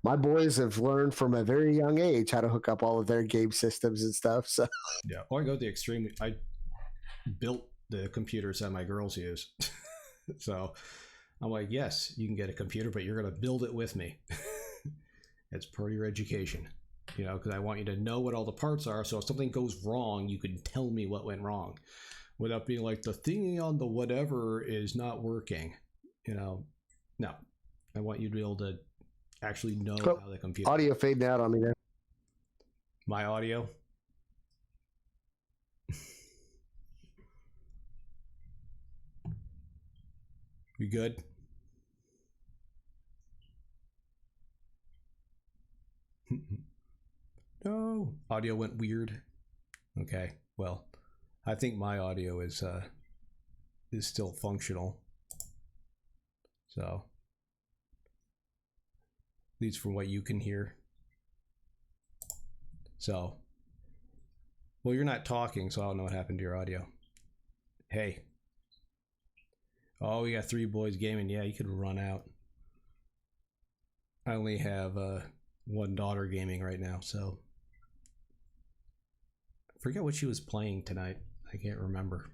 my boys have learned from a very young age how to hook up all of their game systems and stuff. So Yeah, or I go the extreme. I built the computers that my girls use. So I'm like, yes, you can get a computer, but you're going to build it with me. It's part of your education, you know, because I want you to know what all the parts are. So if something goes wrong, you can tell me what went wrong without being like, the thingy on the whatever is not working, you know. No, I want you to be able to actually know how the computer. Audio fading out on me there. My audio. We good? No, audio went weird. Okay, well, I think my audio is still functional. So, at least from what you can hear. So, well, you're not talking, so I don't know what happened to your audio. Hey. Oh, we got 3 boys gaming. Yeah, you could run out. I only have 1 daughter gaming right now, so I forget what she was playing tonight. I can't remember.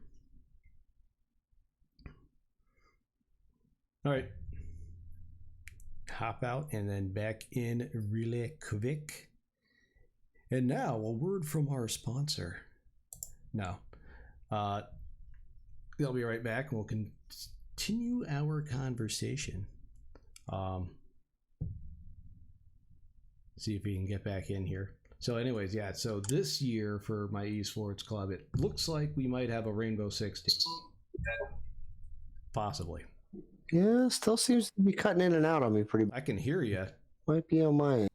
All right. Hop out and then back in really quick. And now a word from our sponsor. No. They'll be right back and we'll continue our conversation. See if we can get back in here. So anyways, yeah, so this year for my esports club, it looks like we might have a Rainbow Six team. Possibly. Yeah, still seems to be cutting in and out on me pretty. I can hear you. Might be on my.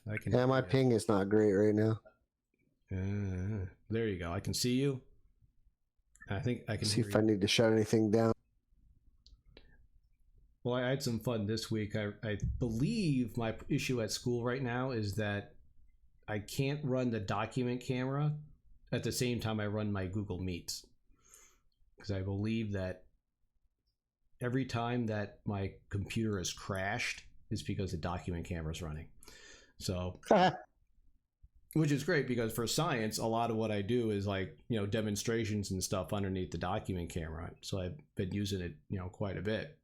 I can. Yeah, my ping is not great right now. There you go. I can see you. I think I can see hear if you. I need to shut anything down. Well, I had some fun this week. I believe my issue at school right now is that I can't run the document camera at the same time I run my Google Meets. Because I believe that every time that my computer has crashed is because the document camera is running. So, which is great because for science, a lot of what I do is like, you know, demonstrations and stuff underneath the document camera. So I've been using it, you know, quite a bit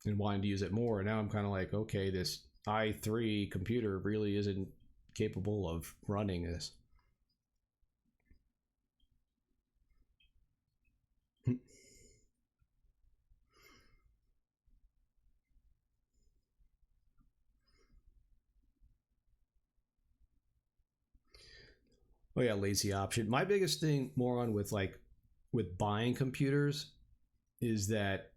and wanting to use it more. And now I'm kind of like, okay, this i3 computer really isn't capable of running this. Oh yeah, lazy option. My biggest thing more on with buying computers is that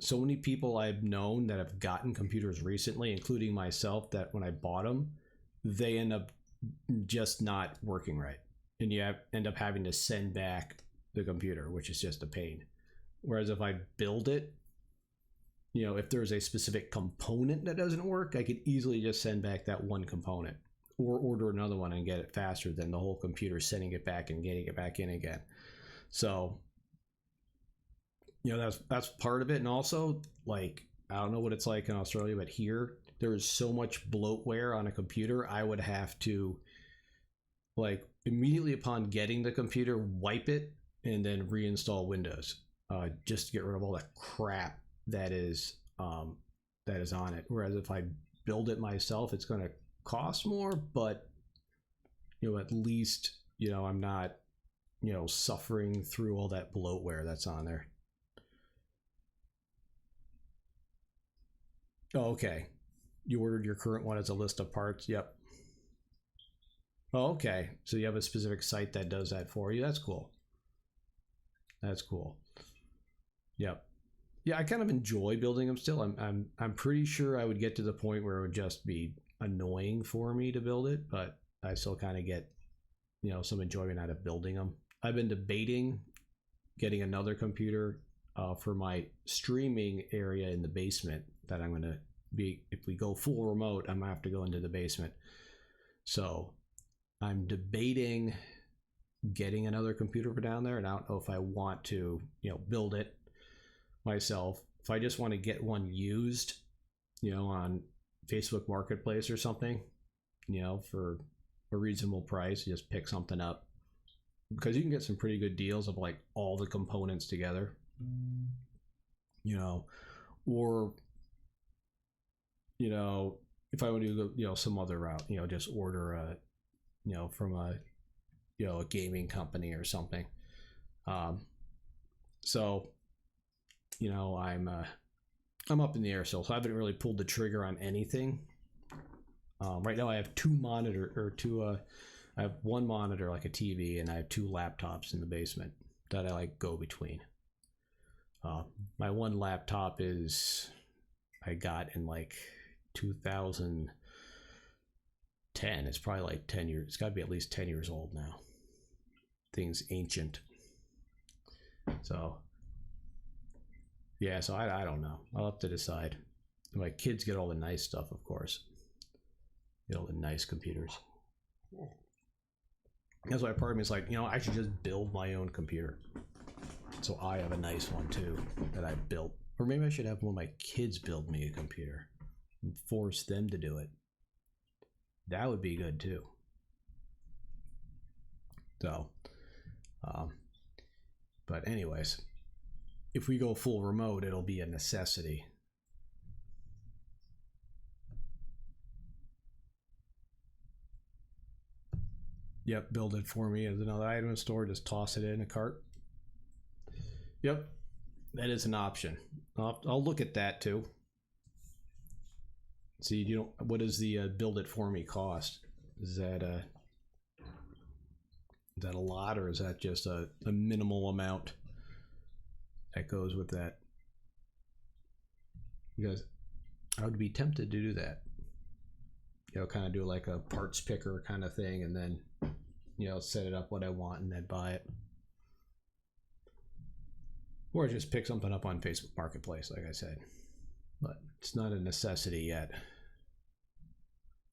so many people I've known that have gotten computers recently, including myself, that when I bought them, they end up just not working right. And you end up having to send back the computer, which is just a pain. Whereas if I build it, you know, if there's a specific component that doesn't work, I could easily just send back that one component or order another one and get it faster than the whole computer sending it back and getting it back in again. So, you know, that's part of it. And also, like, I don't know what it's like in Australia, but here there is so much bloatware on a computer. I would have to, like, immediately upon getting the computer, wipe it and then reinstall Windows, just to get rid of all the crap that is on it. Whereas if I build it myself, it's going to cost more, but, you know, at least, you know, I'm not suffering through all that bloatware that's on there. Oh, okay. You ordered your current one as a list of parts. Yep. Oh, okay. So you have a specific site that does that for you. That's cool. That's cool. Yep. Yeah, I kind of enjoy building them still. I'm pretty sure I would get to the point where it would just be annoying for me to build it, but I still kind of get some enjoyment out of building them. I've been debating getting another computer for my streaming area in the basement that I'm going to be, if we go full remote, I'm going to have to go into the basement. So I'm debating getting another computer for down there, and I don't know if I want to, build it myself. If I just want to get one used, on Facebook Marketplace or something, for a reasonable price, just pick something up, because you can get some pretty good deals of like all the components together, or if I want to go some other route, just order a from a a gaming company or something. So I'm up in the air still, so I haven't really pulled the trigger on anything. Right now I have I have one monitor, like a TV, and I have two laptops in the basement that I like go between. My one laptop I got in like 2010. It's probably like 10 years. It's got to be at least 10 years old now. Thing's ancient. So yeah, so I don't know. I'll have to decide. My kids get all the nice stuff, of course. Get all the nice computers. That's why part of me is like, I should just build my own computer. So I have a nice one too that I built. Or maybe I should have one of my kids build me a computer and force them to do it. That would be good too. So, but anyways, if we go full remote, it'll be a necessity. Yep, build it for me as another item store. Just toss it in a cart. Yep, that is an option. I'll look at that too. See, what does the build it for me cost? Is that a lot, or is that just a minimal amount that goes with that? Because I would be tempted to do that. Kind of do like a parts picker kind of thing, and then set it up what I want and then buy it. Or just pick something up on Facebook Marketplace, like I said. But it's not a necessity yet.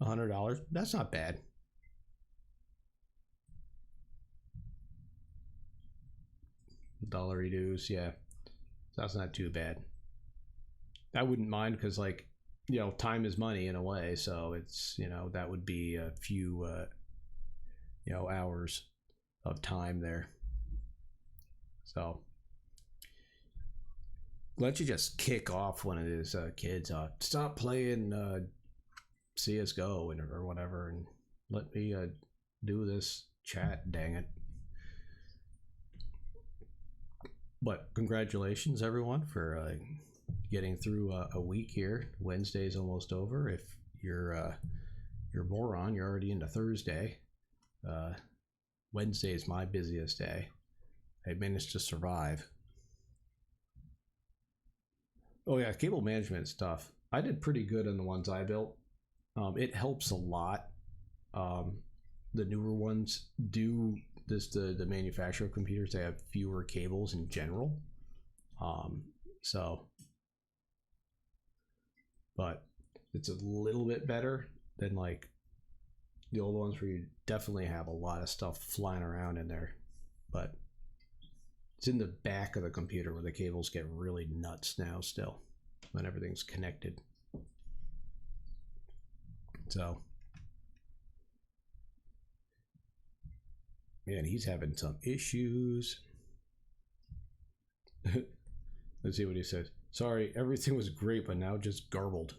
$100, that's not bad. $1 dues, yeah. That's not too bad. I wouldn't mind, because time is money in a way, so it's that would be a few hours of time there. So why don't you just kick off one of his kids, stop playing CSGO or whatever, and let me do this chat, dang it. But congratulations everyone for getting through a week here. Wednesday's almost over. If you're moron, you're already into Thursday. Wednesday is my busiest day. I managed to survive. Oh yeah, cable management stuff. I did pretty good on the ones I built. It helps a lot. The newer ones do this. The manufacturer of computers, they have fewer cables in general. But it's a little bit better than like the old ones where you definitely have a lot of stuff flying around in there. But it's in the back of the computer where the cables get really nuts now still, when everything's connected. So, man, he's having some issues. Let's see what he says. Sorry, everything was great, but now just garbled.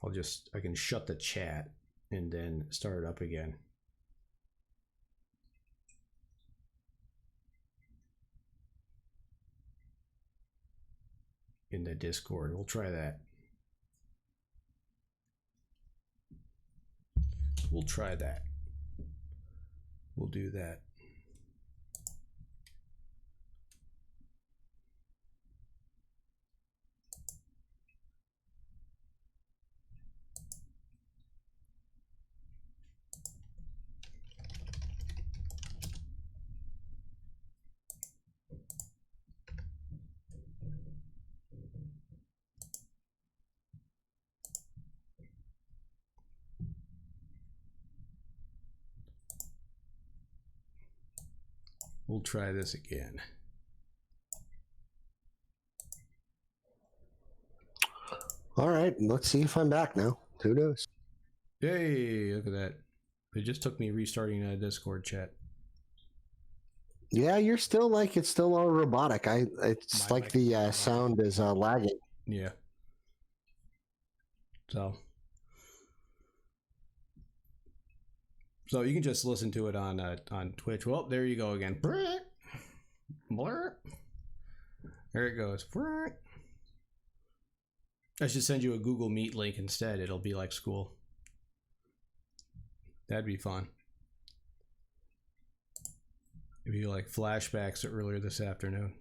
I can shut the chat and then start it up again. In the Discord. We'll try that. We'll try that. We'll do that. We'll try this again. All right, let's see if I'm back now. Who knows? Hey, look at that. It just took me restarting a Discord chat. Yeah, you're still like, it's still all robotic. It's like the sound is lagging. Yeah. So you can just listen to it on Twitch. Well, there you go again. Blur. There it goes. I should send you a Google Meet link instead. It'll be like school. That'd be fun. It'd be like flashbacks to earlier this afternoon.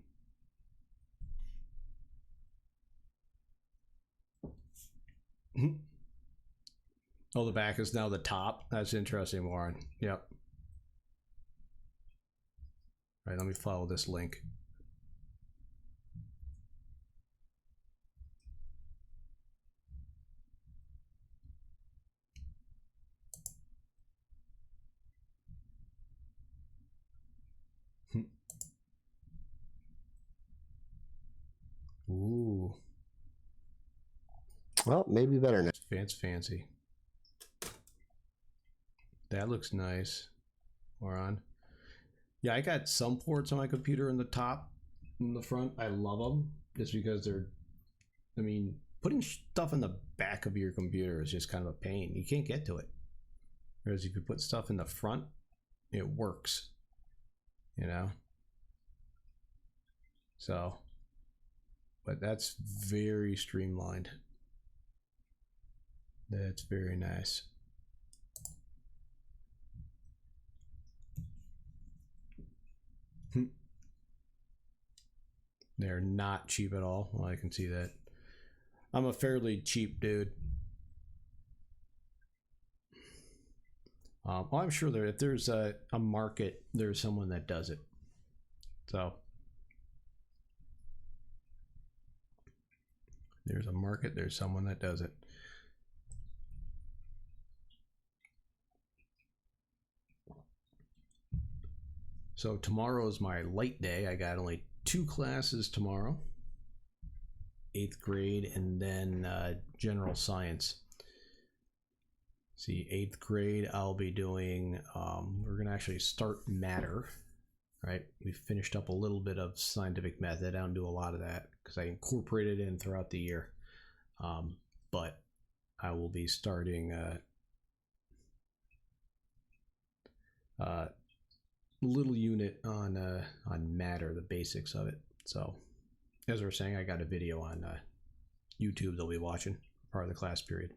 Oh, the back is now the top. That's interesting, Warren. Yep. All right, let me follow this link. Ooh. Well, maybe better now. It's fancy. That looks nice. Moron. Yeah, I got some ports on my computer in the top, in the front. I love them just because they're, I mean, putting stuff in the back of your computer is just kind of a pain. You can't get to it. Whereas if you put stuff in the front, it works, you know? So, but that's very streamlined. That's very nice. They're not cheap at all. Well, I can see that. I'm a fairly cheap dude. Well, I'm sure if there's a market, there's someone that does it. So there's a market, there's someone that does it. So tomorrow's my light day. I got only 2 classes tomorrow, 8th grade and then general science. See, 8th grade I'll be doing, we're gonna actually start matter, right? We finished up a little bit of scientific method. I don't do a lot of that because I incorporate it in throughout the year. But I will be starting little unit on matter, the basics of it. So as we were saying, I got a video on YouTube they'll be watching part of the class period.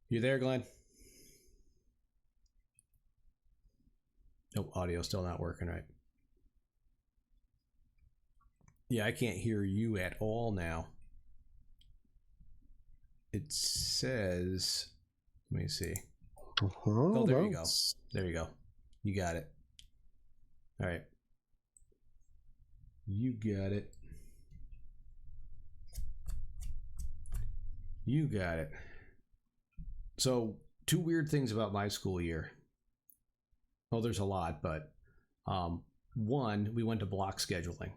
You there, Glenn? Nope, audio still not working right. Yeah, I can't hear you at all now. It says, let me see. Oh, there you go. There you go. You got it. All right. You got it. You got it. So, 2 weird things about my school year. Well, there's a lot, but one, we went to block scheduling.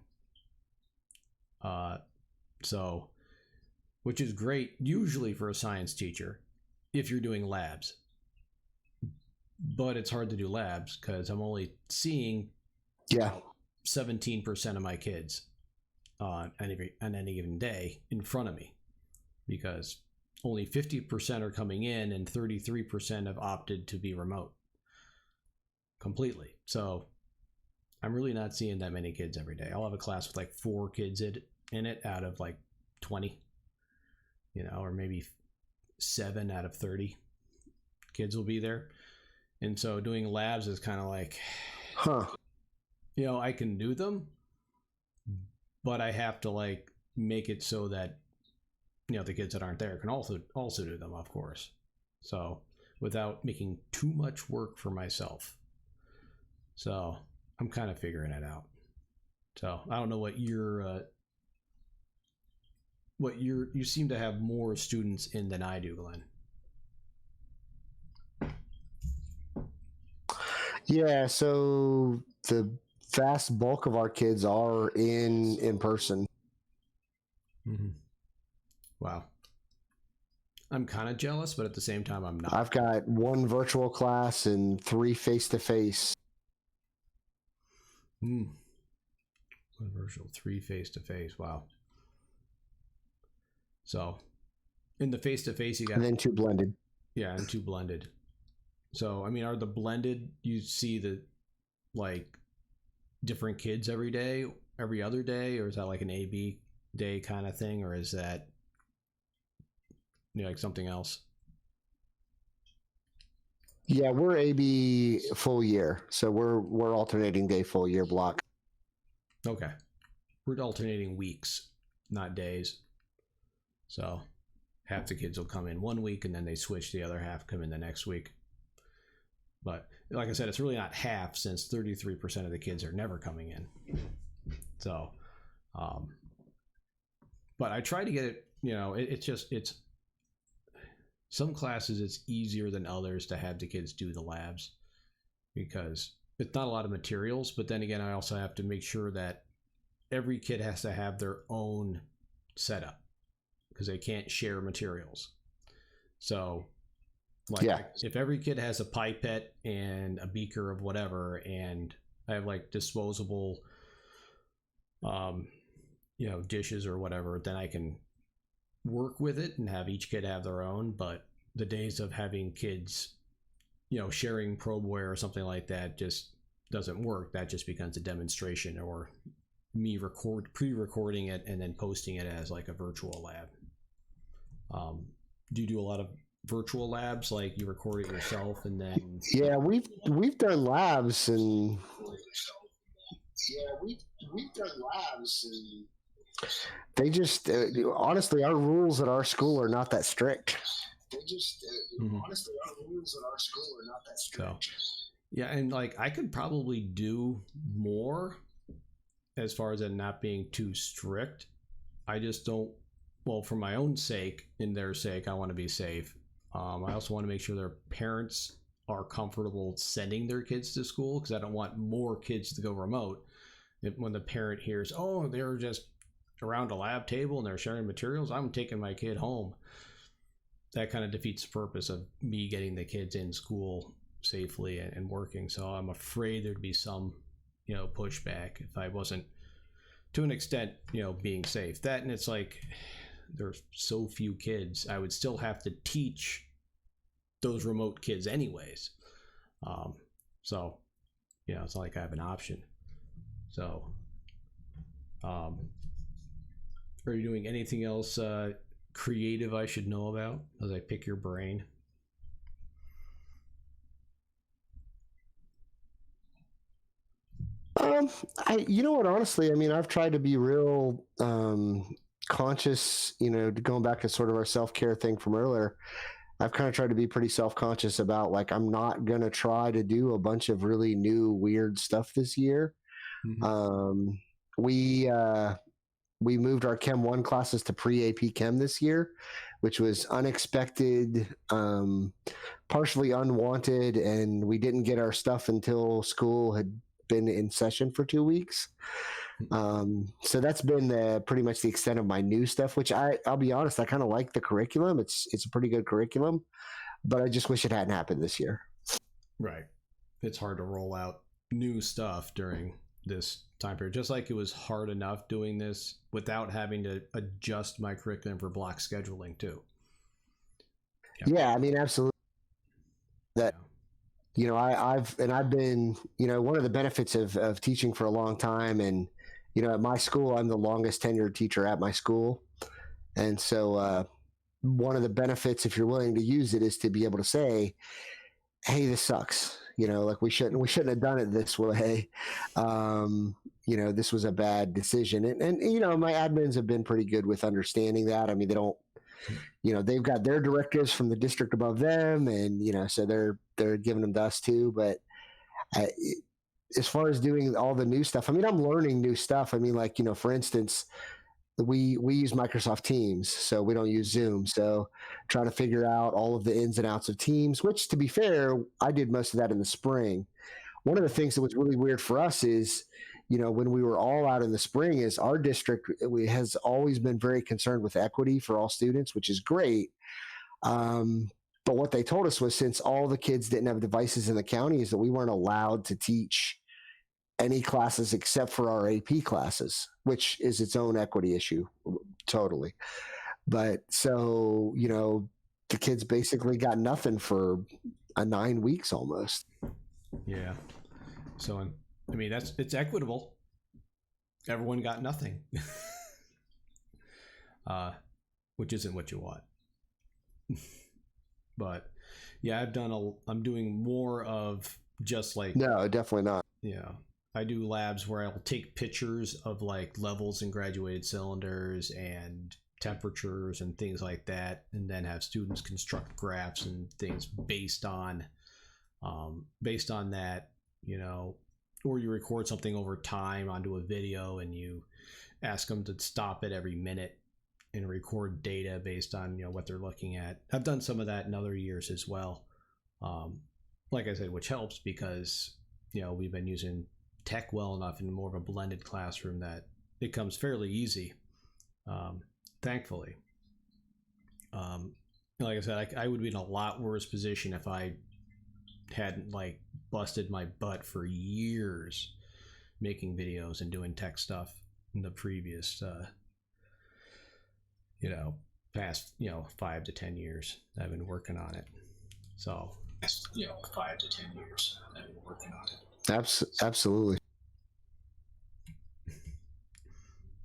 So, which is great usually for a science teacher if you're doing labs. But it's hard to do labs because I'm only seeing 17% of my kids on any given day in front of me. because only 50% are coming in and 33% have opted to be remote completely. So I'm really not seeing that many kids every day. I'll have a class with like 4 kids in it out of like 20, or maybe 7 out of 30 kids will be there. And so doing labs is kind of like, I can do them, but I have to like make it so that the kids that aren't there can also do them, of course. So without making too much work for myself. So I'm kind of figuring it out. So I don't know what you seem to have more students in than I do, Glenn. Yeah, so the vast bulk of our kids are in person. Mm-hmm. Wow. I'm kind of jealous, but at the same time, I'm not. I've got 1 virtual class and 3 face-to-face. 1 virtual, 3 face-to-face. Wow. So in the face-to-face, you got... And then 2 blended. Yeah, and 2 blended. So, I mean, are the blended, you see the, like, different kids every day, every other day, or is that like an A-B day kind of thing, or is that, like something else? Yeah, we're AB full year, so we're alternating day full year block. Okay, we're alternating weeks, not days. So half the kids will come in 1 week and then they switch, the other half come in the next week. But like I said, it's really not half, since 33% of the kids are never coming in. So, but I try to get it, it's some classes it's easier than others to have the kids do the labs because it's not a lot of materials. But then again, I also have to make sure that every kid has to have their own setup because they can't share materials. So like, if every kid has a pipette and a beaker of whatever, and I have like disposable, dishes or whatever, then I can work with it and have each kid have their own. But the days of having kids, sharing probeware or something like that just doesn't work. That just becomes a demonstration or me pre-recording it and then posting it as like a virtual lab. Do you do a lot of virtual labs, like you record it yourself and then... Yeah, we've done labs and they just honestly, our rules at our school are not that strict. So yeah, and like I could probably do more as far as it not being too strict. I just don't, well, for my own sake, in their sake, I want to be safe. I also want to make sure their parents are comfortable sending their kids to school, because I don't want more kids to go remote. When the parent hears, oh, they're just around a lab table and they're sharing materials, I'm taking my kid home. That kind of defeats the purpose of me getting the kids in school safely and working. So I'm afraid there'd be some, pushback if I wasn't, to an extent, being safe. That, and it's like, there's so few kids, I would still have to teach those remote kids anyways. So, it's not like I have an option. So, are you doing anything else creative I should know about as I pick your brain? You know what, honestly, I mean, I've tried to be real conscious, going back to sort of our self-care thing from earlier. I've kind of tried to be pretty self-conscious about, like, I'm not going to try to do a bunch of really new, weird stuff this year. Mm-hmm. We moved our Chem 1 classes to pre-AP Chem this year, which was unexpected, partially unwanted, and we didn't get our stuff until school had been in session for 2 weeks. So that's been pretty much the extent of my new stuff, which I'll be honest, I kind of like the curriculum. It's a pretty good curriculum, but I just wish it hadn't happened this year. Right. It's hard to roll out new stuff during this time period. Just like it was hard enough doing this without having to adjust my curriculum for block scheduling too. Yeah, I mean, absolutely. That, you know, I've been, you know, one of the benefits of teaching for a long time, and, you know, at my school, I'm the longest tenured teacher at my school. And so one of the benefits, if you're willing to use it, is to be able to say, hey, this sucks. You know, like we shouldn't have done it this way. You know, this was a bad decision. And, you know, my admins have been pretty good with understanding that. I mean, they don't, you know, they've got their directives from the district above them, and, you know, so they're giving them to us too. But I, as far as doing all the new stuff, I mean, I'm learning new stuff. I mean, like, you know, for instance, we use Microsoft Teams, so we don't use Zoom. So trying to figure out all of the ins and outs of Teams, which, to be fair, I did most of that in the spring. One of the things that was really weird for us is, you know, when we were all out in the spring, is our district has always been very concerned with equity for all students, which is great. But what they told us was, since all the kids didn't have devices in the county, is that we weren't allowed to teach any classes except for our AP classes, which is its own equity issue, totally. But so, you know, the kids basically got nothing for 9 weeks almost. Yeah. So, I mean, it's equitable. Everyone got nothing, which isn't what you want. But yeah, I'm doing more of just like, no, definitely not. Yeah. I do labs where I'll take pictures of like levels in graduated cylinders and temperatures and things like that, and then have students construct graphs and things based on that, you know. Or you record something over time onto a video and you ask them to stop it every minute and record data based on, you know, what they're looking at. I've done some of that in other years as well. Like I said, which helps because, you know, we've been using tech well enough in more of a blended classroom that it comes fairly easy, thankfully. Like I said, I would be in a lot worse position if I hadn't like busted my butt for years making videos and doing tech stuff in the previous you know, past, you know, 5 to 10 years I've been working on it. So, you know, 5 to 10 years I've been working on it. Absolutely.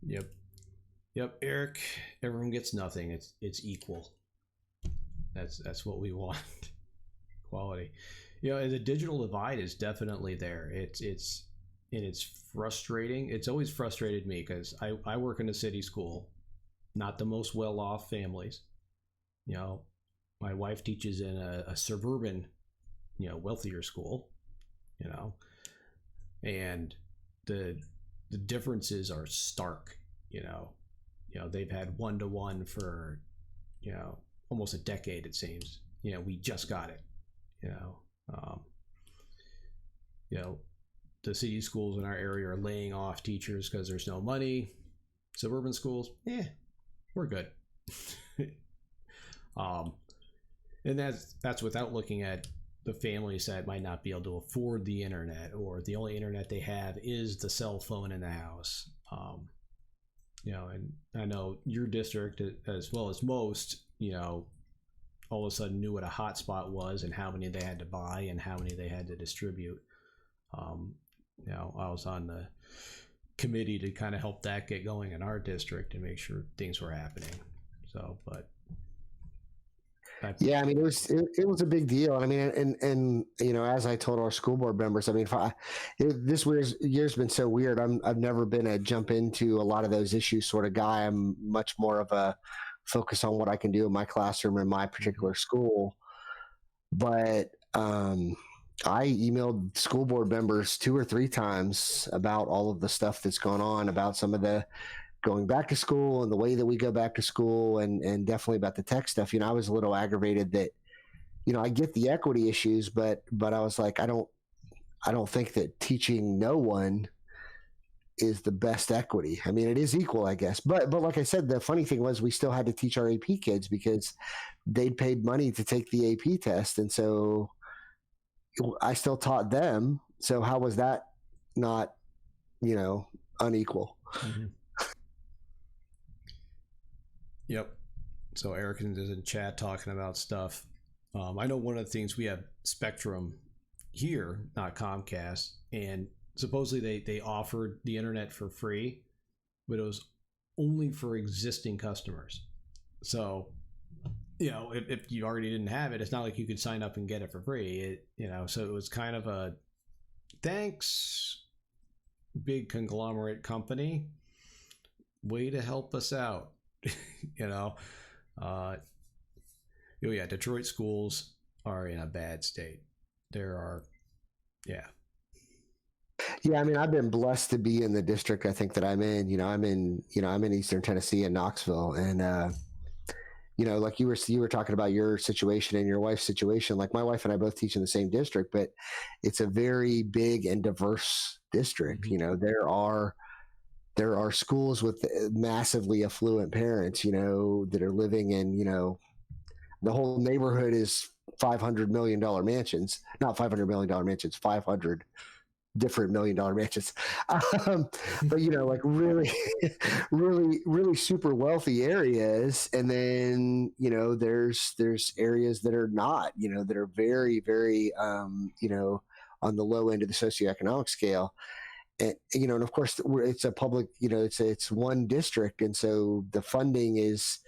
Yep, Eric, everyone gets nothing. It's equal. That's what we want. Quality. You know, the digital divide is definitely there. It's frustrating. It's always frustrated me because I work in a city school, not the most well-off families. You know, my wife teaches in a suburban, you know, wealthier school, you know, and the differences are stark. You know, they've had 1-to-1 for, you know, almost a decade, it seems. You know, we just got it. You know, the city schools in our area are laying off teachers because there's no money. Suburban schools, we're good. And that's without looking at the families that might not be able to afford the internet, or the only internet they have is the cell phone in the house. You know, and I know your district, as well as most, you know, all of a sudden knew what a hotspot was and how many they had to buy and how many they had to distribute. You know, I was on the committee to kind of help that get going in our district and make sure things were happening. So, but yeah, I mean, it was a big deal. And I mean, and you know, as I told our school board members, I mean, this year's been so weird. I've never been a jump into a lot of those issues sort of guy. I'm much more of a focus on what I can do in my classroom in my particular school. But I emailed school board members 2 or 3 times about all of the stuff that's gone on, about some of the going back to school and the way that we go back to school, and definitely about the tech stuff. You know, I was a little aggravated that, you know, I get the equity issues, but I was like, I don't think that teaching no one is the best equity. I mean, it is equal, I guess. But like I said, the funny thing was we still had to teach our AP kids because they'd paid money to take the AP test. And so I still taught them. So how was that not unequal. Mm-hmm. Yep. So Eric is in chat talking about stuff. I know one of the things, we have Spectrum here, not Comcast, and supposedly they offered the internet for free, but it was only for existing customers. So, if you already didn't have it, it's not like you could sign up and get it for free. So it was kind of a thanks, big conglomerate company, way to help us out. Detroit schools are in a bad state. There are, yeah. Yeah, I mean, I've been blessed to be in the district I think that I'm in. I'm in Eastern Tennessee in Knoxville, and like you were talking about your situation and your wife's situation. Like my wife and I both teach in the same district, but it's a very big and diverse district. Mm-hmm. There are schools with massively affluent parents, that are living in, the whole neighborhood is $500 million mansions, not $500 million mansions, 500 different $1 million mansions. But, like really, really, really super wealthy areas. And then, there's areas that are not, that are very, very, on the low end of the socioeconomic scale. And, and of course it's a public, it's one district. And so the funding is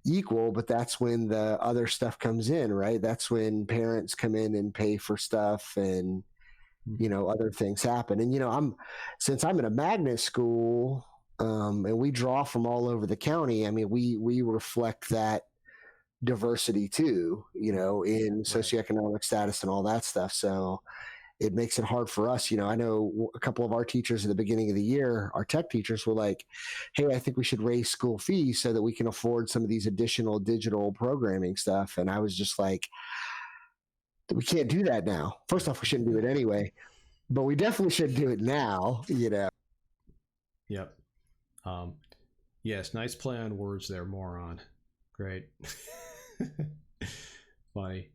equal, but that's when the other stuff comes in, right? That's when parents come in and pay for stuff, and other things happen. And since I'm in a magnet school, and we draw from all over the county, I mean, we reflect that diversity too, in socioeconomic status and all that stuff. So it makes it hard for us. I know a couple of our teachers at the beginning of the year, our tech teachers, were like, hey, I think we should raise school fees so that we can afford some of these additional digital programming stuff. And I was just like, we can't do that now. First off, we shouldn't do it anyway, but we definitely should do it now, Yep. Yes, nice play on words there, moron. Great. Funny.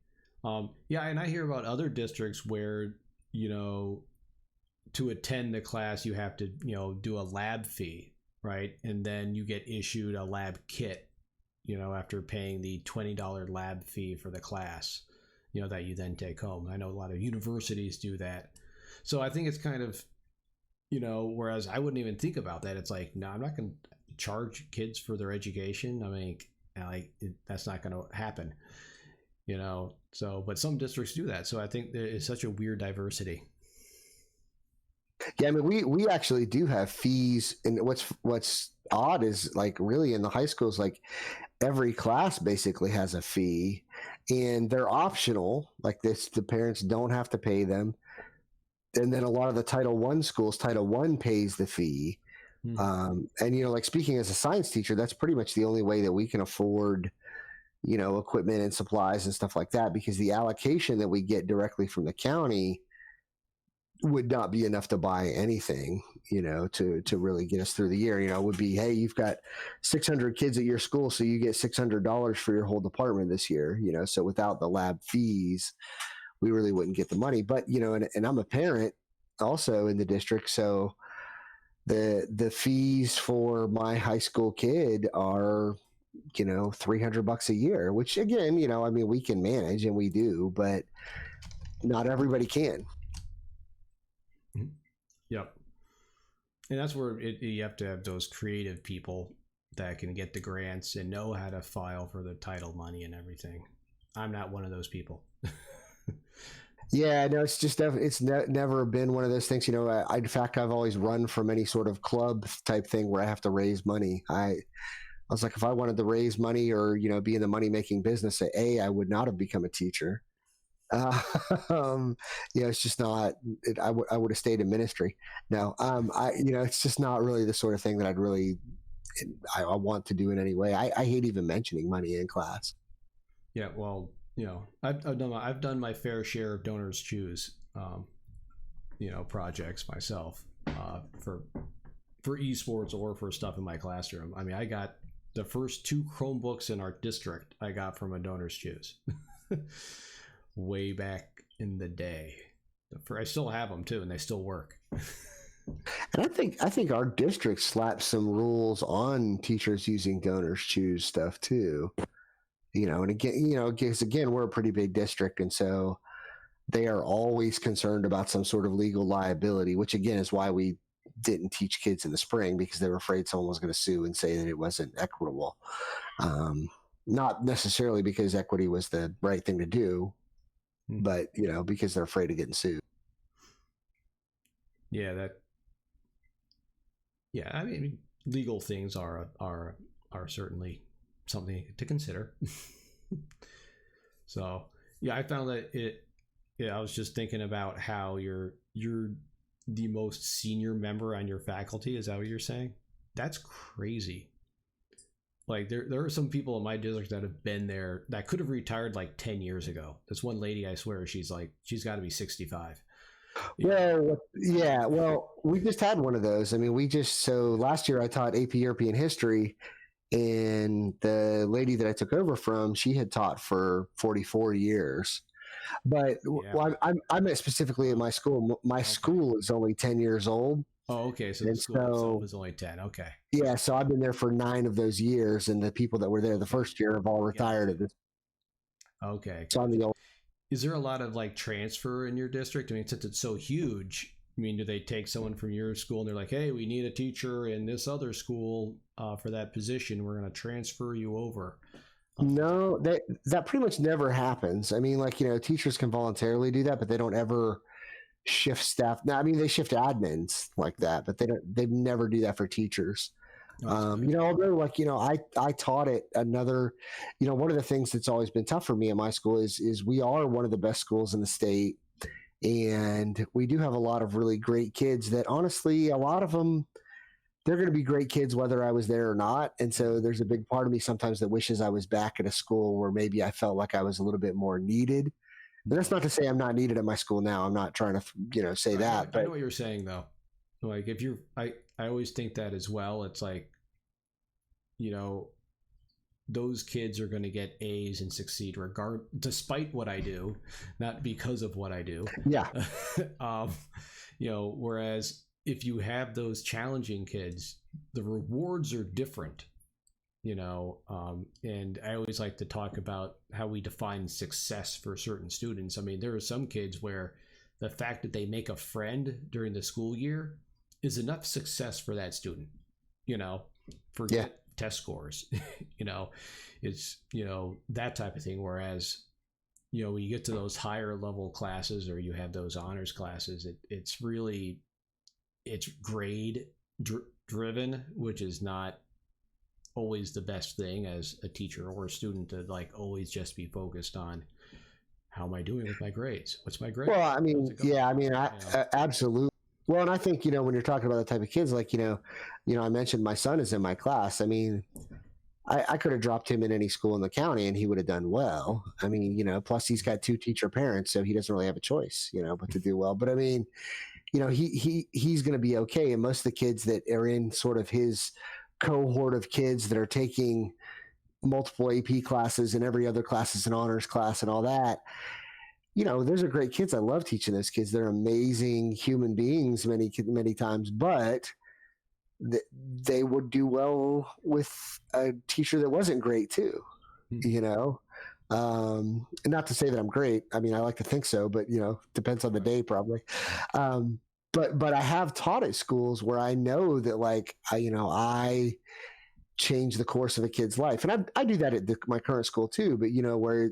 Yeah, and I hear about other districts where, to attend the class, you have to, do a lab fee, right? And then you get issued a lab kit, after paying the $20 lab fee for the class, that you then take home. I know a lot of universities do that. So I think it's kind of, whereas I wouldn't even think about that. It's like, no, I'm not going to charge kids for their education. I mean, that's not going to happen, So, but some districts do that. So I think there is such a weird diversity. Yeah, I mean, we actually do have fees, and what's odd is, like, really in the high schools, like every class basically has a fee, and they're optional. Like this, the parents don't have to pay them. And then a lot of the Title I schools, Title I pays the fee. And like speaking as a science teacher, that's pretty much the only way that we can afford, equipment and supplies and stuff like that, because the allocation that we get directly from the county would not be enough to buy anything, to really get us through the year. It would be, hey, you've got 600 kids at your school, so you get $600 for your whole department this year, so without the lab fees, we really wouldn't get the money. But, and I'm a parent also in the district, so the fees for my high school kid are, $300 a year, which again, I mean, we can manage, and we do, but not everybody can. Yep. And that's where you have to have those creative people that can get the grants and know how to file for the title money and everything. I'm not one of those people. Yeah, no, it's just never been one of those things. In fact, I've always run from any sort of club type thing where I have to raise money. I was like, if I wanted to raise money or be in the money making business, I would not have become a teacher. It's just not. I would have stayed in ministry. No, it's just not really the sort of thing that I want to do in any way. I hate even mentioning money in class. Yeah, well, I've done my fair share of donors choose, projects myself, for esports or for stuff in my classroom. I mean, I got the first 2 Chromebooks in our district I got from a donors choose. Way back in the day. I still have them too, and they still work. And I think our district slapped some rules on teachers using donors choose stuff too. And again, because again, we're a pretty big district, and so they are always concerned about some sort of legal liability, which again is why we didn't teach kids in the spring, because they were afraid someone was going to sue and say that it wasn't equitable. Not necessarily because equity was the right thing to do, but because they're afraid of getting sued. Yeah, I mean, legal things are certainly something to consider. So yeah, I found that I was just thinking about how you're the most senior member on your faculty. Is that what you're saying? That's crazy. Like there are some people in my district that have been there that could have retired like 10 years ago. This one lady, I swear, she's got to be 65. Well, yeah. Well, we just had one of those. I mean, so last year I taught AP European history, and the lady that I took over from, she had taught for 44 years. But I meant specifically in my school. My school is only 10 years old. Oh, okay. So the school itself is only 10. Okay. Yeah. So I've been there for 9 of those years, and the people that were there the first year have all retired at this. Okay. So I'm the old. Is there a lot of like transfer in your district? I mean, since it's so huge, I mean, do they take someone from your school and they're like, hey, we need a teacher in this other school for that position. We're going to transfer you over. No, that pretty much never happens. I mean, like, teachers can voluntarily do that, but they don't ever shift staff. Now, I mean, they shift admins like that, but they never do that for teachers. Although like, I taught at another, one of the things that's always been tough for me in my school is we are one of the best schools in the state. And we do have a lot of really great kids that honestly, a lot of them, they're going to be great kids whether I was there or not. And so there's a big part of me sometimes that wishes I was back at a school where maybe I felt like I was a little bit more needed. And that's not to say I'm not needed at my school now. I'm not trying to, say that. I know what you're saying though. Like if I always think that as well. It's like, those kids are going to get A's and succeed despite what I do, not because of what I do. Yeah. Whereas if you have those challenging kids, the rewards are different, and I always like to talk about how we define success for certain students. I mean, there are some kids where the fact that they make a friend during the school year is enough success for that student, forget test scores, it's, that type of thing. Whereas, when you get to those higher level classes or you have those honors classes, it's grade driven, which is not always the best thing as a teacher or a student to like always just be focused on how am I doing with my grades? What's my grade? Well, I mean, absolutely. Well, and I think, when you're talking about the type of kids, like, I mentioned my son is in my class. I mean, I could have dropped him in any school in the county and he would have done well. I mean, plus he's got 2 teacher parents, so he doesn't really have a choice, but to do well. But I mean, he's going to be okay. And most of the kids that are in sort of his cohort of kids that are taking multiple AP classes and every other class is an honors class and all that, those are great kids. I love teaching those kids. They're amazing human beings many, many times, but they would do well with a teacher that wasn't great too, not to say that I'm great. I mean, I like to think so, but depends on the day probably. But I have taught at schools where I know that like, I change the course of a kid's life. And I do that at my current school too, but where,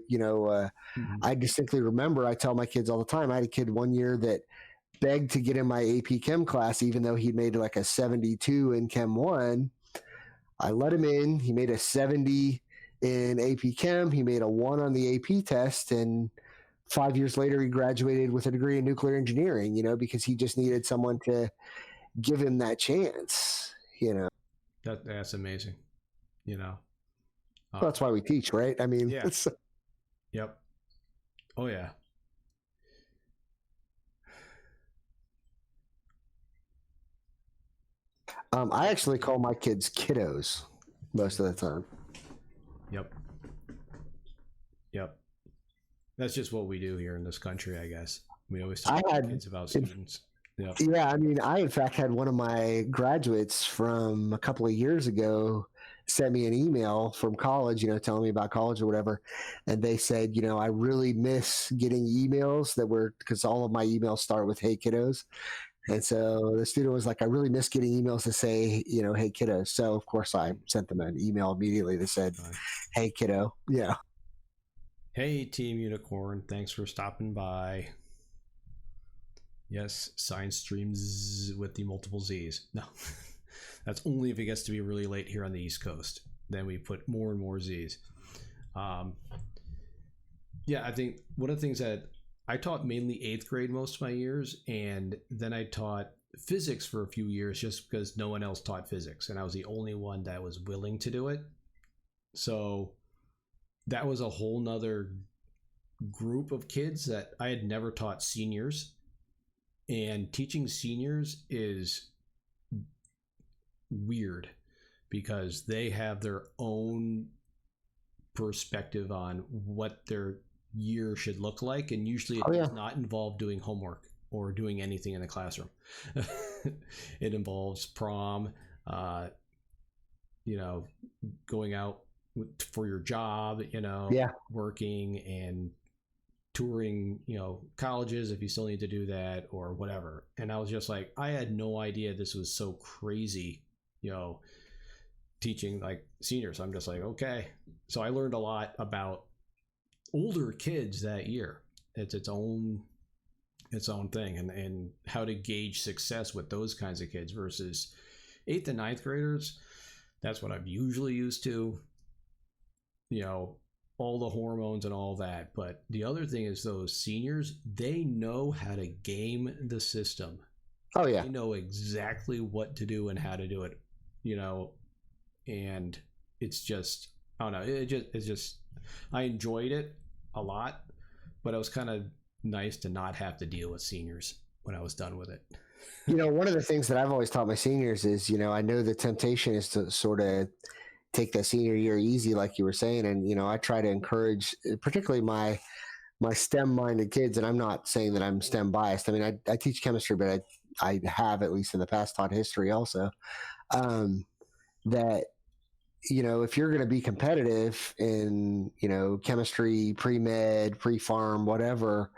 I distinctly remember, I tell my kids all the time, I had a kid one year that begged to get in my AP Chem class, even though he made like a 72 in Chem 1. I let him in, he made a 70 in AP Chem, he made a 1 on the AP test, and 5 years later he graduated with a degree in nuclear engineering, because he just needed someone to give him that chance, That's amazing. Well, that's why we teach, right? I mean, yeah. Yep. Oh yeah. I actually call my kids kiddos most of the time. Yep. That's just what we do here in this country, I guess. We always talk to kids about students. Yeah. Yeah, I mean, I in fact had one of my graduates from a couple of years ago sent me an email from college, telling me about college or whatever. And they said, I really miss getting emails that were, because all of my emails start with "Hey kiddos." And so the student was like, I really miss getting emails to say, "Hey kiddos." So of course I sent them an email immediately that said, "Hey kiddo." Yeah. Hey, Team Unicorn, thanks for stopping by. Yes, science streams with the multiple Z's. No, that's only if it gets to be really late here on the East Coast. Then we put more and more Z's. Um, yeah, I think one of the things that I taught mainly eighth grade most of my years, and then I taught physics for a few years just because no one else taught physics, and I was the only one that was willing to do it. So that was a whole nother group of kids that I had never taught seniors. And teaching seniors is weird because they have their own perspective on what their year should look like, and usually it does not involve doing homework or doing anything in the classroom. It involves prom, going out for your job, working and touring, colleges if you still need to do that or whatever. And I was just like, I had no idea this was so crazy, teaching like seniors. I'm just like, okay. So I learned a lot about older kids that year. It's its own thing, and how to gauge success with those kinds of kids versus 8th and 9th graders. That's what I'm usually used to, all the hormones and all that. But the other thing is those seniors, they know how to game the system. Oh yeah. They know exactly what to do and how to do it, and it's just, I don't know. It's just, I enjoyed it a lot, but it was kind of nice to not have to deal with seniors when I was done with it. One of the things that I've always taught my seniors is, I know the temptation is to sort of take that senior year easy, like you were saying. And, I try to encourage, particularly my STEM minded kids. And I'm not saying that I'm STEM biased. I mean, I teach chemistry, but I have, at least in the past, taught history also. That, if you're going to be competitive in, chemistry, pre-med, pre-farm, whatever,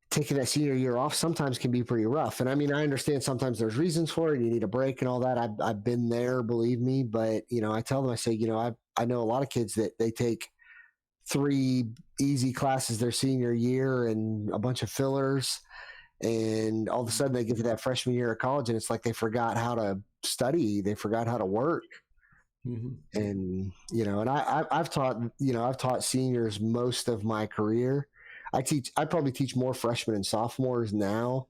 taking that senior year off sometimes can be pretty rough. And I mean, I understand sometimes there's reasons for it. You need a break and all that. I've been there, believe me. But, I tell them, I say, I know a lot of kids that they take 3 easy classes their senior year and a bunch of fillers. And all of a sudden they get to that freshman year of college and it's like they forgot how to study. They forgot how to work. Mm-hmm. And, and I've taught seniors most of my career. I probably teach more freshmen and sophomores now,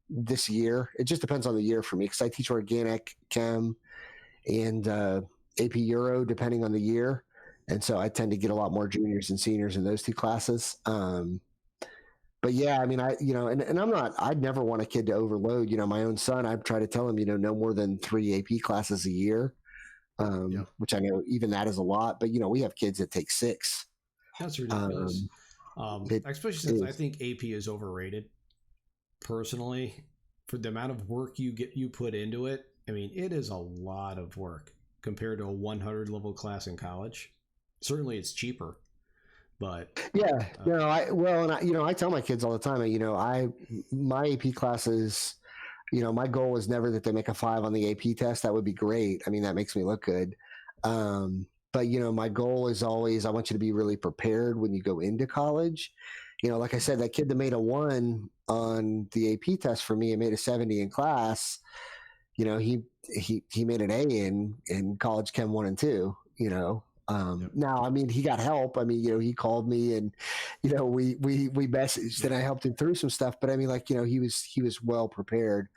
this year. It just depends on the year for me, because I teach organic, chem, and AP Euro depending on the year. And so I tend to get a lot more juniors and seniors in those 2 classes. But yeah, I mean, and I'd never want a kid to overload. My own son, I try to tell him, no more than 3 AP classes a year, which I know even that is a lot. But, we have kids that take 6. That's ridiculous. Especially since I think AP is overrated. Personally, for the amount of work you put into it, I mean, it is a lot of work compared to a 100 level class in college. Certainly, it's cheaper, but yeah, I tell my kids all the time, my AP classes, my goal is never that they make a 5 on the AP test. That would be great. I mean, that makes me look good. But, my goal is always, I want you to be really prepared when you go into college. Like I said, that kid that made a 1 on the AP test for me and made a 70 in class, he made an A in college chem 1 and 2, Now, I mean, he got help. I mean, he called me and, we messaged and I helped him through some stuff, but I mean, like, he was well prepared.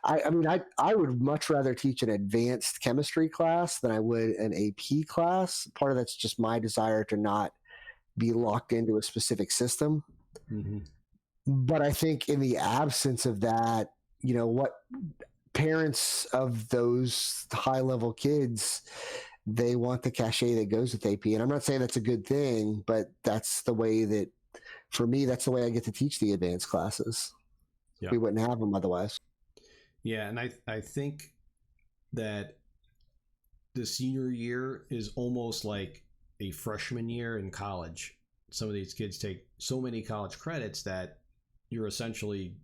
I mean, I would much rather teach an advanced chemistry class than I would an AP class. Part of that's just my desire to not be locked into a specific system. Mm-hmm. But I think in the absence of that, what parents of those high level kids, they want the cachet that goes with AP. And I'm not saying that's a good thing, but that's the way that, for me, that's the way I get to teach the advanced classes. Yeah. We wouldn't have them otherwise. Yeah, and I think that the senior year is almost like a freshman year in college. Some of these kids take so many college credits that you're essentially,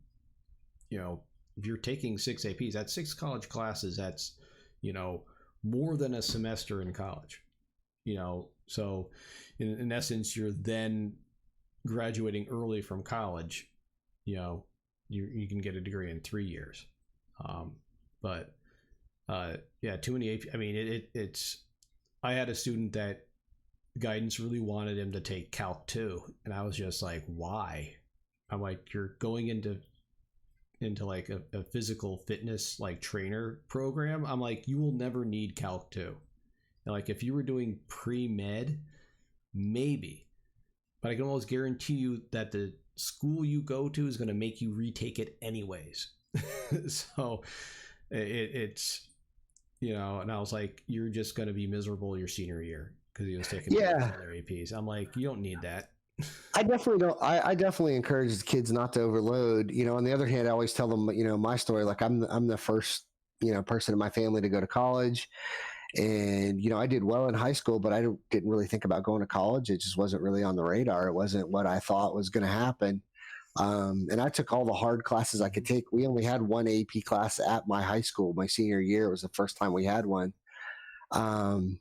if you're taking 6 APs, that's 6 college classes. That's, more than a semester in college. So in essence, you're then graduating early from college. You can get a degree in 3 years. But yeah, too many AP. I mean, it's. I had a student that guidance really wanted him to take Calc 2, and I was just like, why? I'm like, you're going into like a physical fitness like trainer program. I'm like, you will never need Calc 2. And like, if you were doing pre-med, maybe, but I can almost guarantee you that the school you go to is going to make you retake it anyways. So it's, and I was like, you're just going to be miserable your senior year because he was taking other APs. I'm like, you don't need that. I definitely don't. I definitely encourage the kids not to overload. On the other hand, I always tell them, my story. Like I'm the first, person in my family to go to college, and I did well in high school, but I didn't really think about going to college. It just wasn't really on the radar. It wasn't what I thought was going to happen. And I took all the hard classes I could take. We only had one AP class at my high school. My senior year, it was the first time we had one. And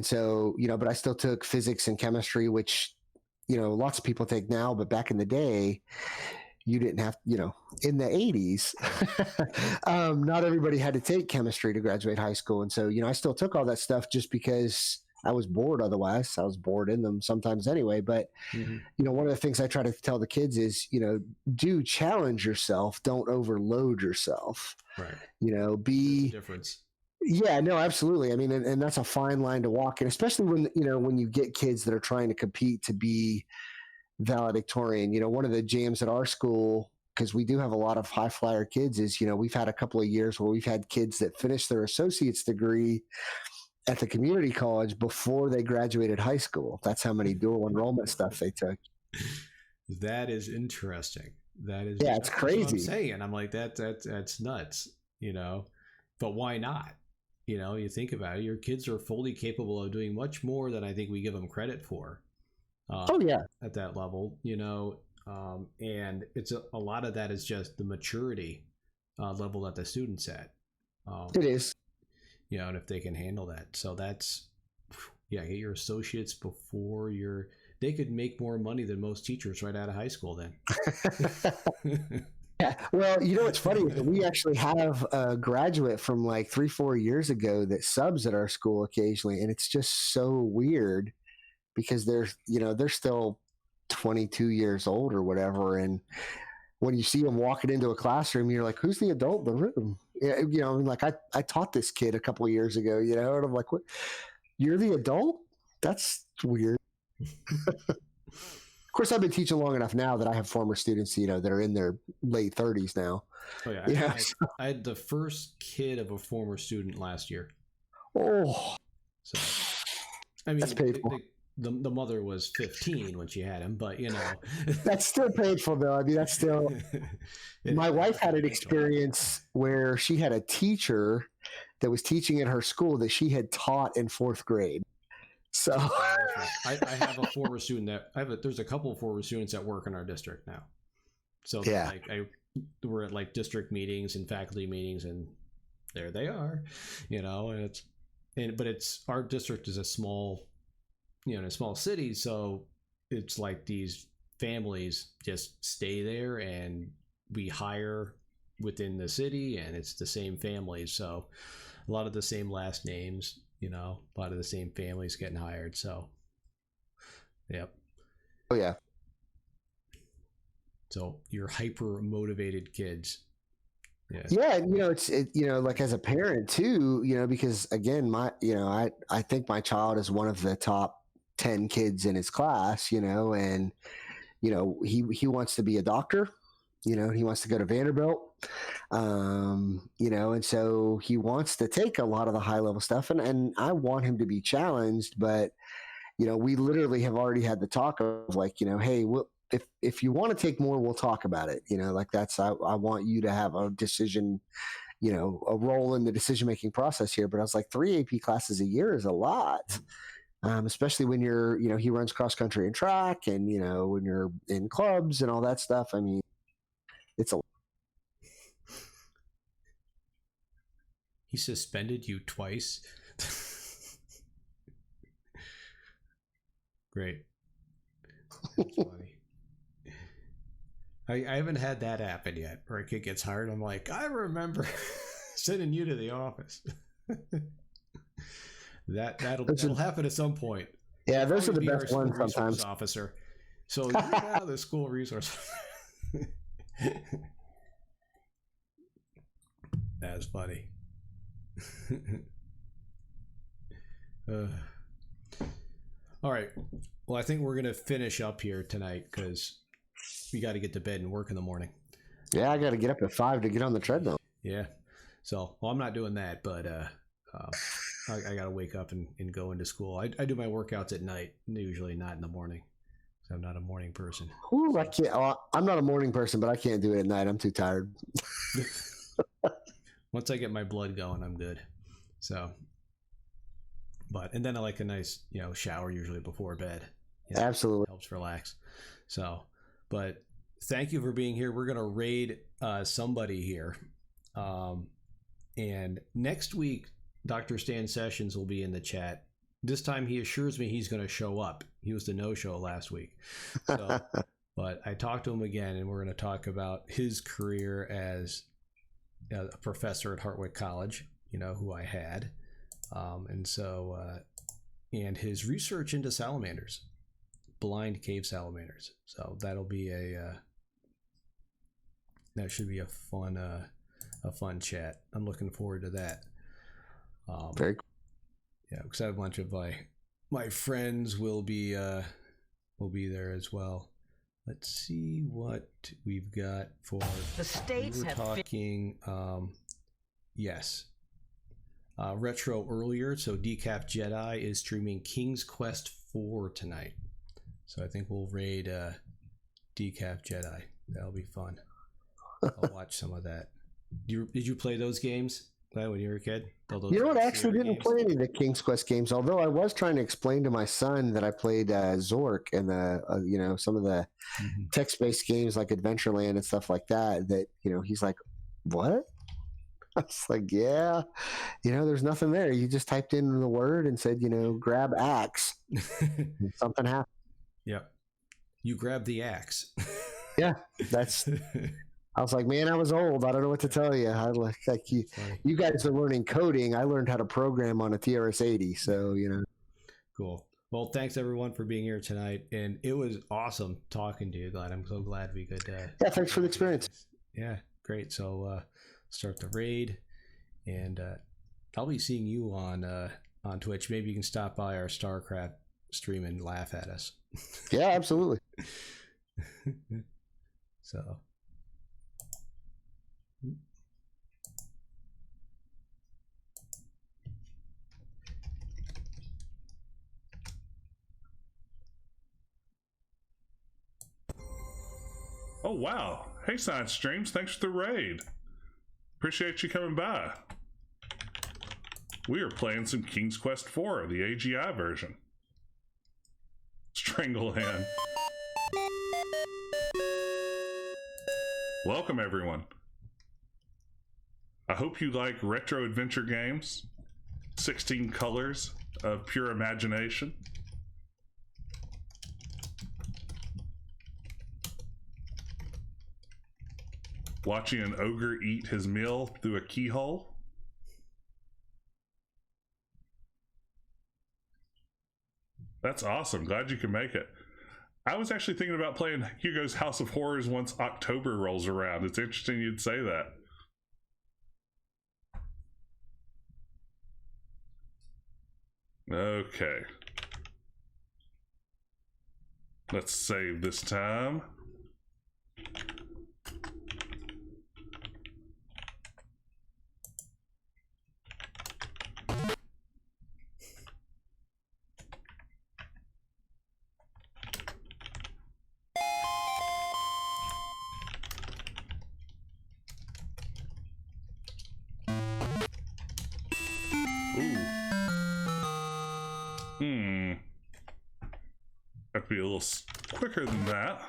so, but I still took physics and chemistry, which, lots of people take now, but back in the day, you didn't have, in the 80s, not everybody had to take chemistry to graduate high school. And so, I still took all that stuff just because I was bored. Otherwise, I was bored in them sometimes anyway. But, one of the things I try to tell the kids is, do challenge yourself. Don't overload yourself. Right. Be difference. Yeah, no, absolutely. I mean, and that's a fine line to walk. And especially when you get kids that are trying to compete to be valedictorian, one of the jams at our school, because we do have a lot of high flyer kids, is, we've had a couple of years where we've had kids that finished their associate's degree at the community college before they graduated high school. That's how many dual enrollment stuff they took. That is interesting. It's crazy. That's what I'm saying. I'm like, that's nuts, but why not? You think about it, your kids are fully capable of doing much more than I think we give them credit for. At that level, and it's a lot of that is just the maturity level that the student's at. It is. And if they can handle that. So that's, get your associates before they could make more money than most teachers right out of high school then. Yeah. Well, what's funny is that we actually have a graduate from like 3-4 years ago that subs at our school occasionally. And it's just so weird because they're still 22 years old or whatever. And when you see them walking into a classroom, you're like, who's the adult in the room? Like I taught this kid a couple of years ago, and I'm like, what? You're the adult? That's weird. Of course, I've been teaching long enough now that I have former students, that are in their late 30s now. Oh yeah, I had the first kid of a former student last year. Oh, so I mean, that's painful. The mother was 15 when she had him, but that's still painful though. I mean, that's still. My wife had an experience where she had a teacher that was teaching at her school that she had taught in 4th grade. So I have a former student there's a couple of former students that work in our district now. So we're at like district meetings and faculty meetings, and there they are, but it's our district is a small, in a small city, so it's like these families just stay there, and we hire within the city, and it's the same families, so a lot of the same last names. A lot of the same families getting hired. So, yep. Oh yeah. So you're hyper motivated kids. Yeah. Yeah. It's like as a parent too, because again, I think my child is one of the top 10 kids in his class, and, he wants to be a doctor. He wants to go to Vanderbilt, and so he wants to take a lot of the high level stuff, and I want him to be challenged, but, we literally have already had the talk of like, hey, if you want to take more, we'll talk about it. Like I want you to have a decision, a role in the decision-making process here. But I was like, 3 AP classes a year is a lot. Especially when he runs cross country and track, and when you're in clubs and all that stuff. I mean, it's a. He suspended you twice. Great. That's funny. I haven't had that happen yet, where a kid gets hired. I'm like, I remember sending you to the office. That'll happen at some point. Yeah, those are the best ones sometimes. Officer. So you're now the school resource. That's funny. All right. Well, I think we're gonna finish up here tonight because we got to get to bed and work in the morning. Yeah, I got to get up at 5 to get on the treadmill. Yeah. So, well, I'm not doing that, but I got to wake up and go into school. I do my workouts at night, usually not in the morning. So I'm not a morning person. Ooh, I can't. I'm not a morning person, but I can't do it at night. I'm too tired. Once I get my blood going, I'm good. So, and then I like a nice, shower usually before bed. Absolutely. Helps relax. So, but thank you for being here. We're going to raid somebody here. And next week, Dr. Stan Sessions will be in the chat. This time he assures me he's going to show up. He was the no-show last week. So, but I talked to him again, and we're going to talk about his career as a professor at Hartwick College, who I had. And his research into salamanders, blind cave salamanders. So that'll be that should be a fun chat. I'm looking forward to that. Very cool. Yeah, because I have a bunch of my friends will be there as well. Let's see what we've got for the states. We were talking. Yes. Retro earlier, so Decaf Jedi is streaming King's Quest 4 tonight. So I think we'll raid Decaf Jedi. That'll be fun. I'll watch some of that. Did you play those games when you were a kid? I actually didn't play any of the King's Quest games, although I was trying to explain to my son that I played Zork and some of the text-based games like Adventureland and stuff like that, he's like, what? I was like, yeah, there's nothing there. You just typed in the word and said, grab axe. Something happened. Yeah. You grabbed the axe. Yeah, I was like, man, I was old. I don't know what to tell you. You guys are learning coding. I learned how to program on a TRS-80. So, Cool. Well, thanks everyone for being here tonight. And it was awesome talking to you, Glenn. I'm so glad we could. Yeah, thanks for the experience. Yeah, great. So, start the raid, and I'll be seeing you on Twitch. Maybe you can stop by our StarCraft stream and laugh at us. Yeah, absolutely. So. Oh, wow. Hey, Science Streams. Thanks for the raid. Appreciate you coming by. We are playing some King's Quest 4, the AGI version. Stranglehand. Welcome, everyone. I hope you like retro adventure games. 16 colors of pure imagination. Watching an ogre eat his meal through a keyhole. That's awesome. Glad you can make it. I was actually thinking about playing Hugo's House of Horrors once October rolls around. It's interesting you'd say that. Okay. Let's save this time. be a little quicker than that.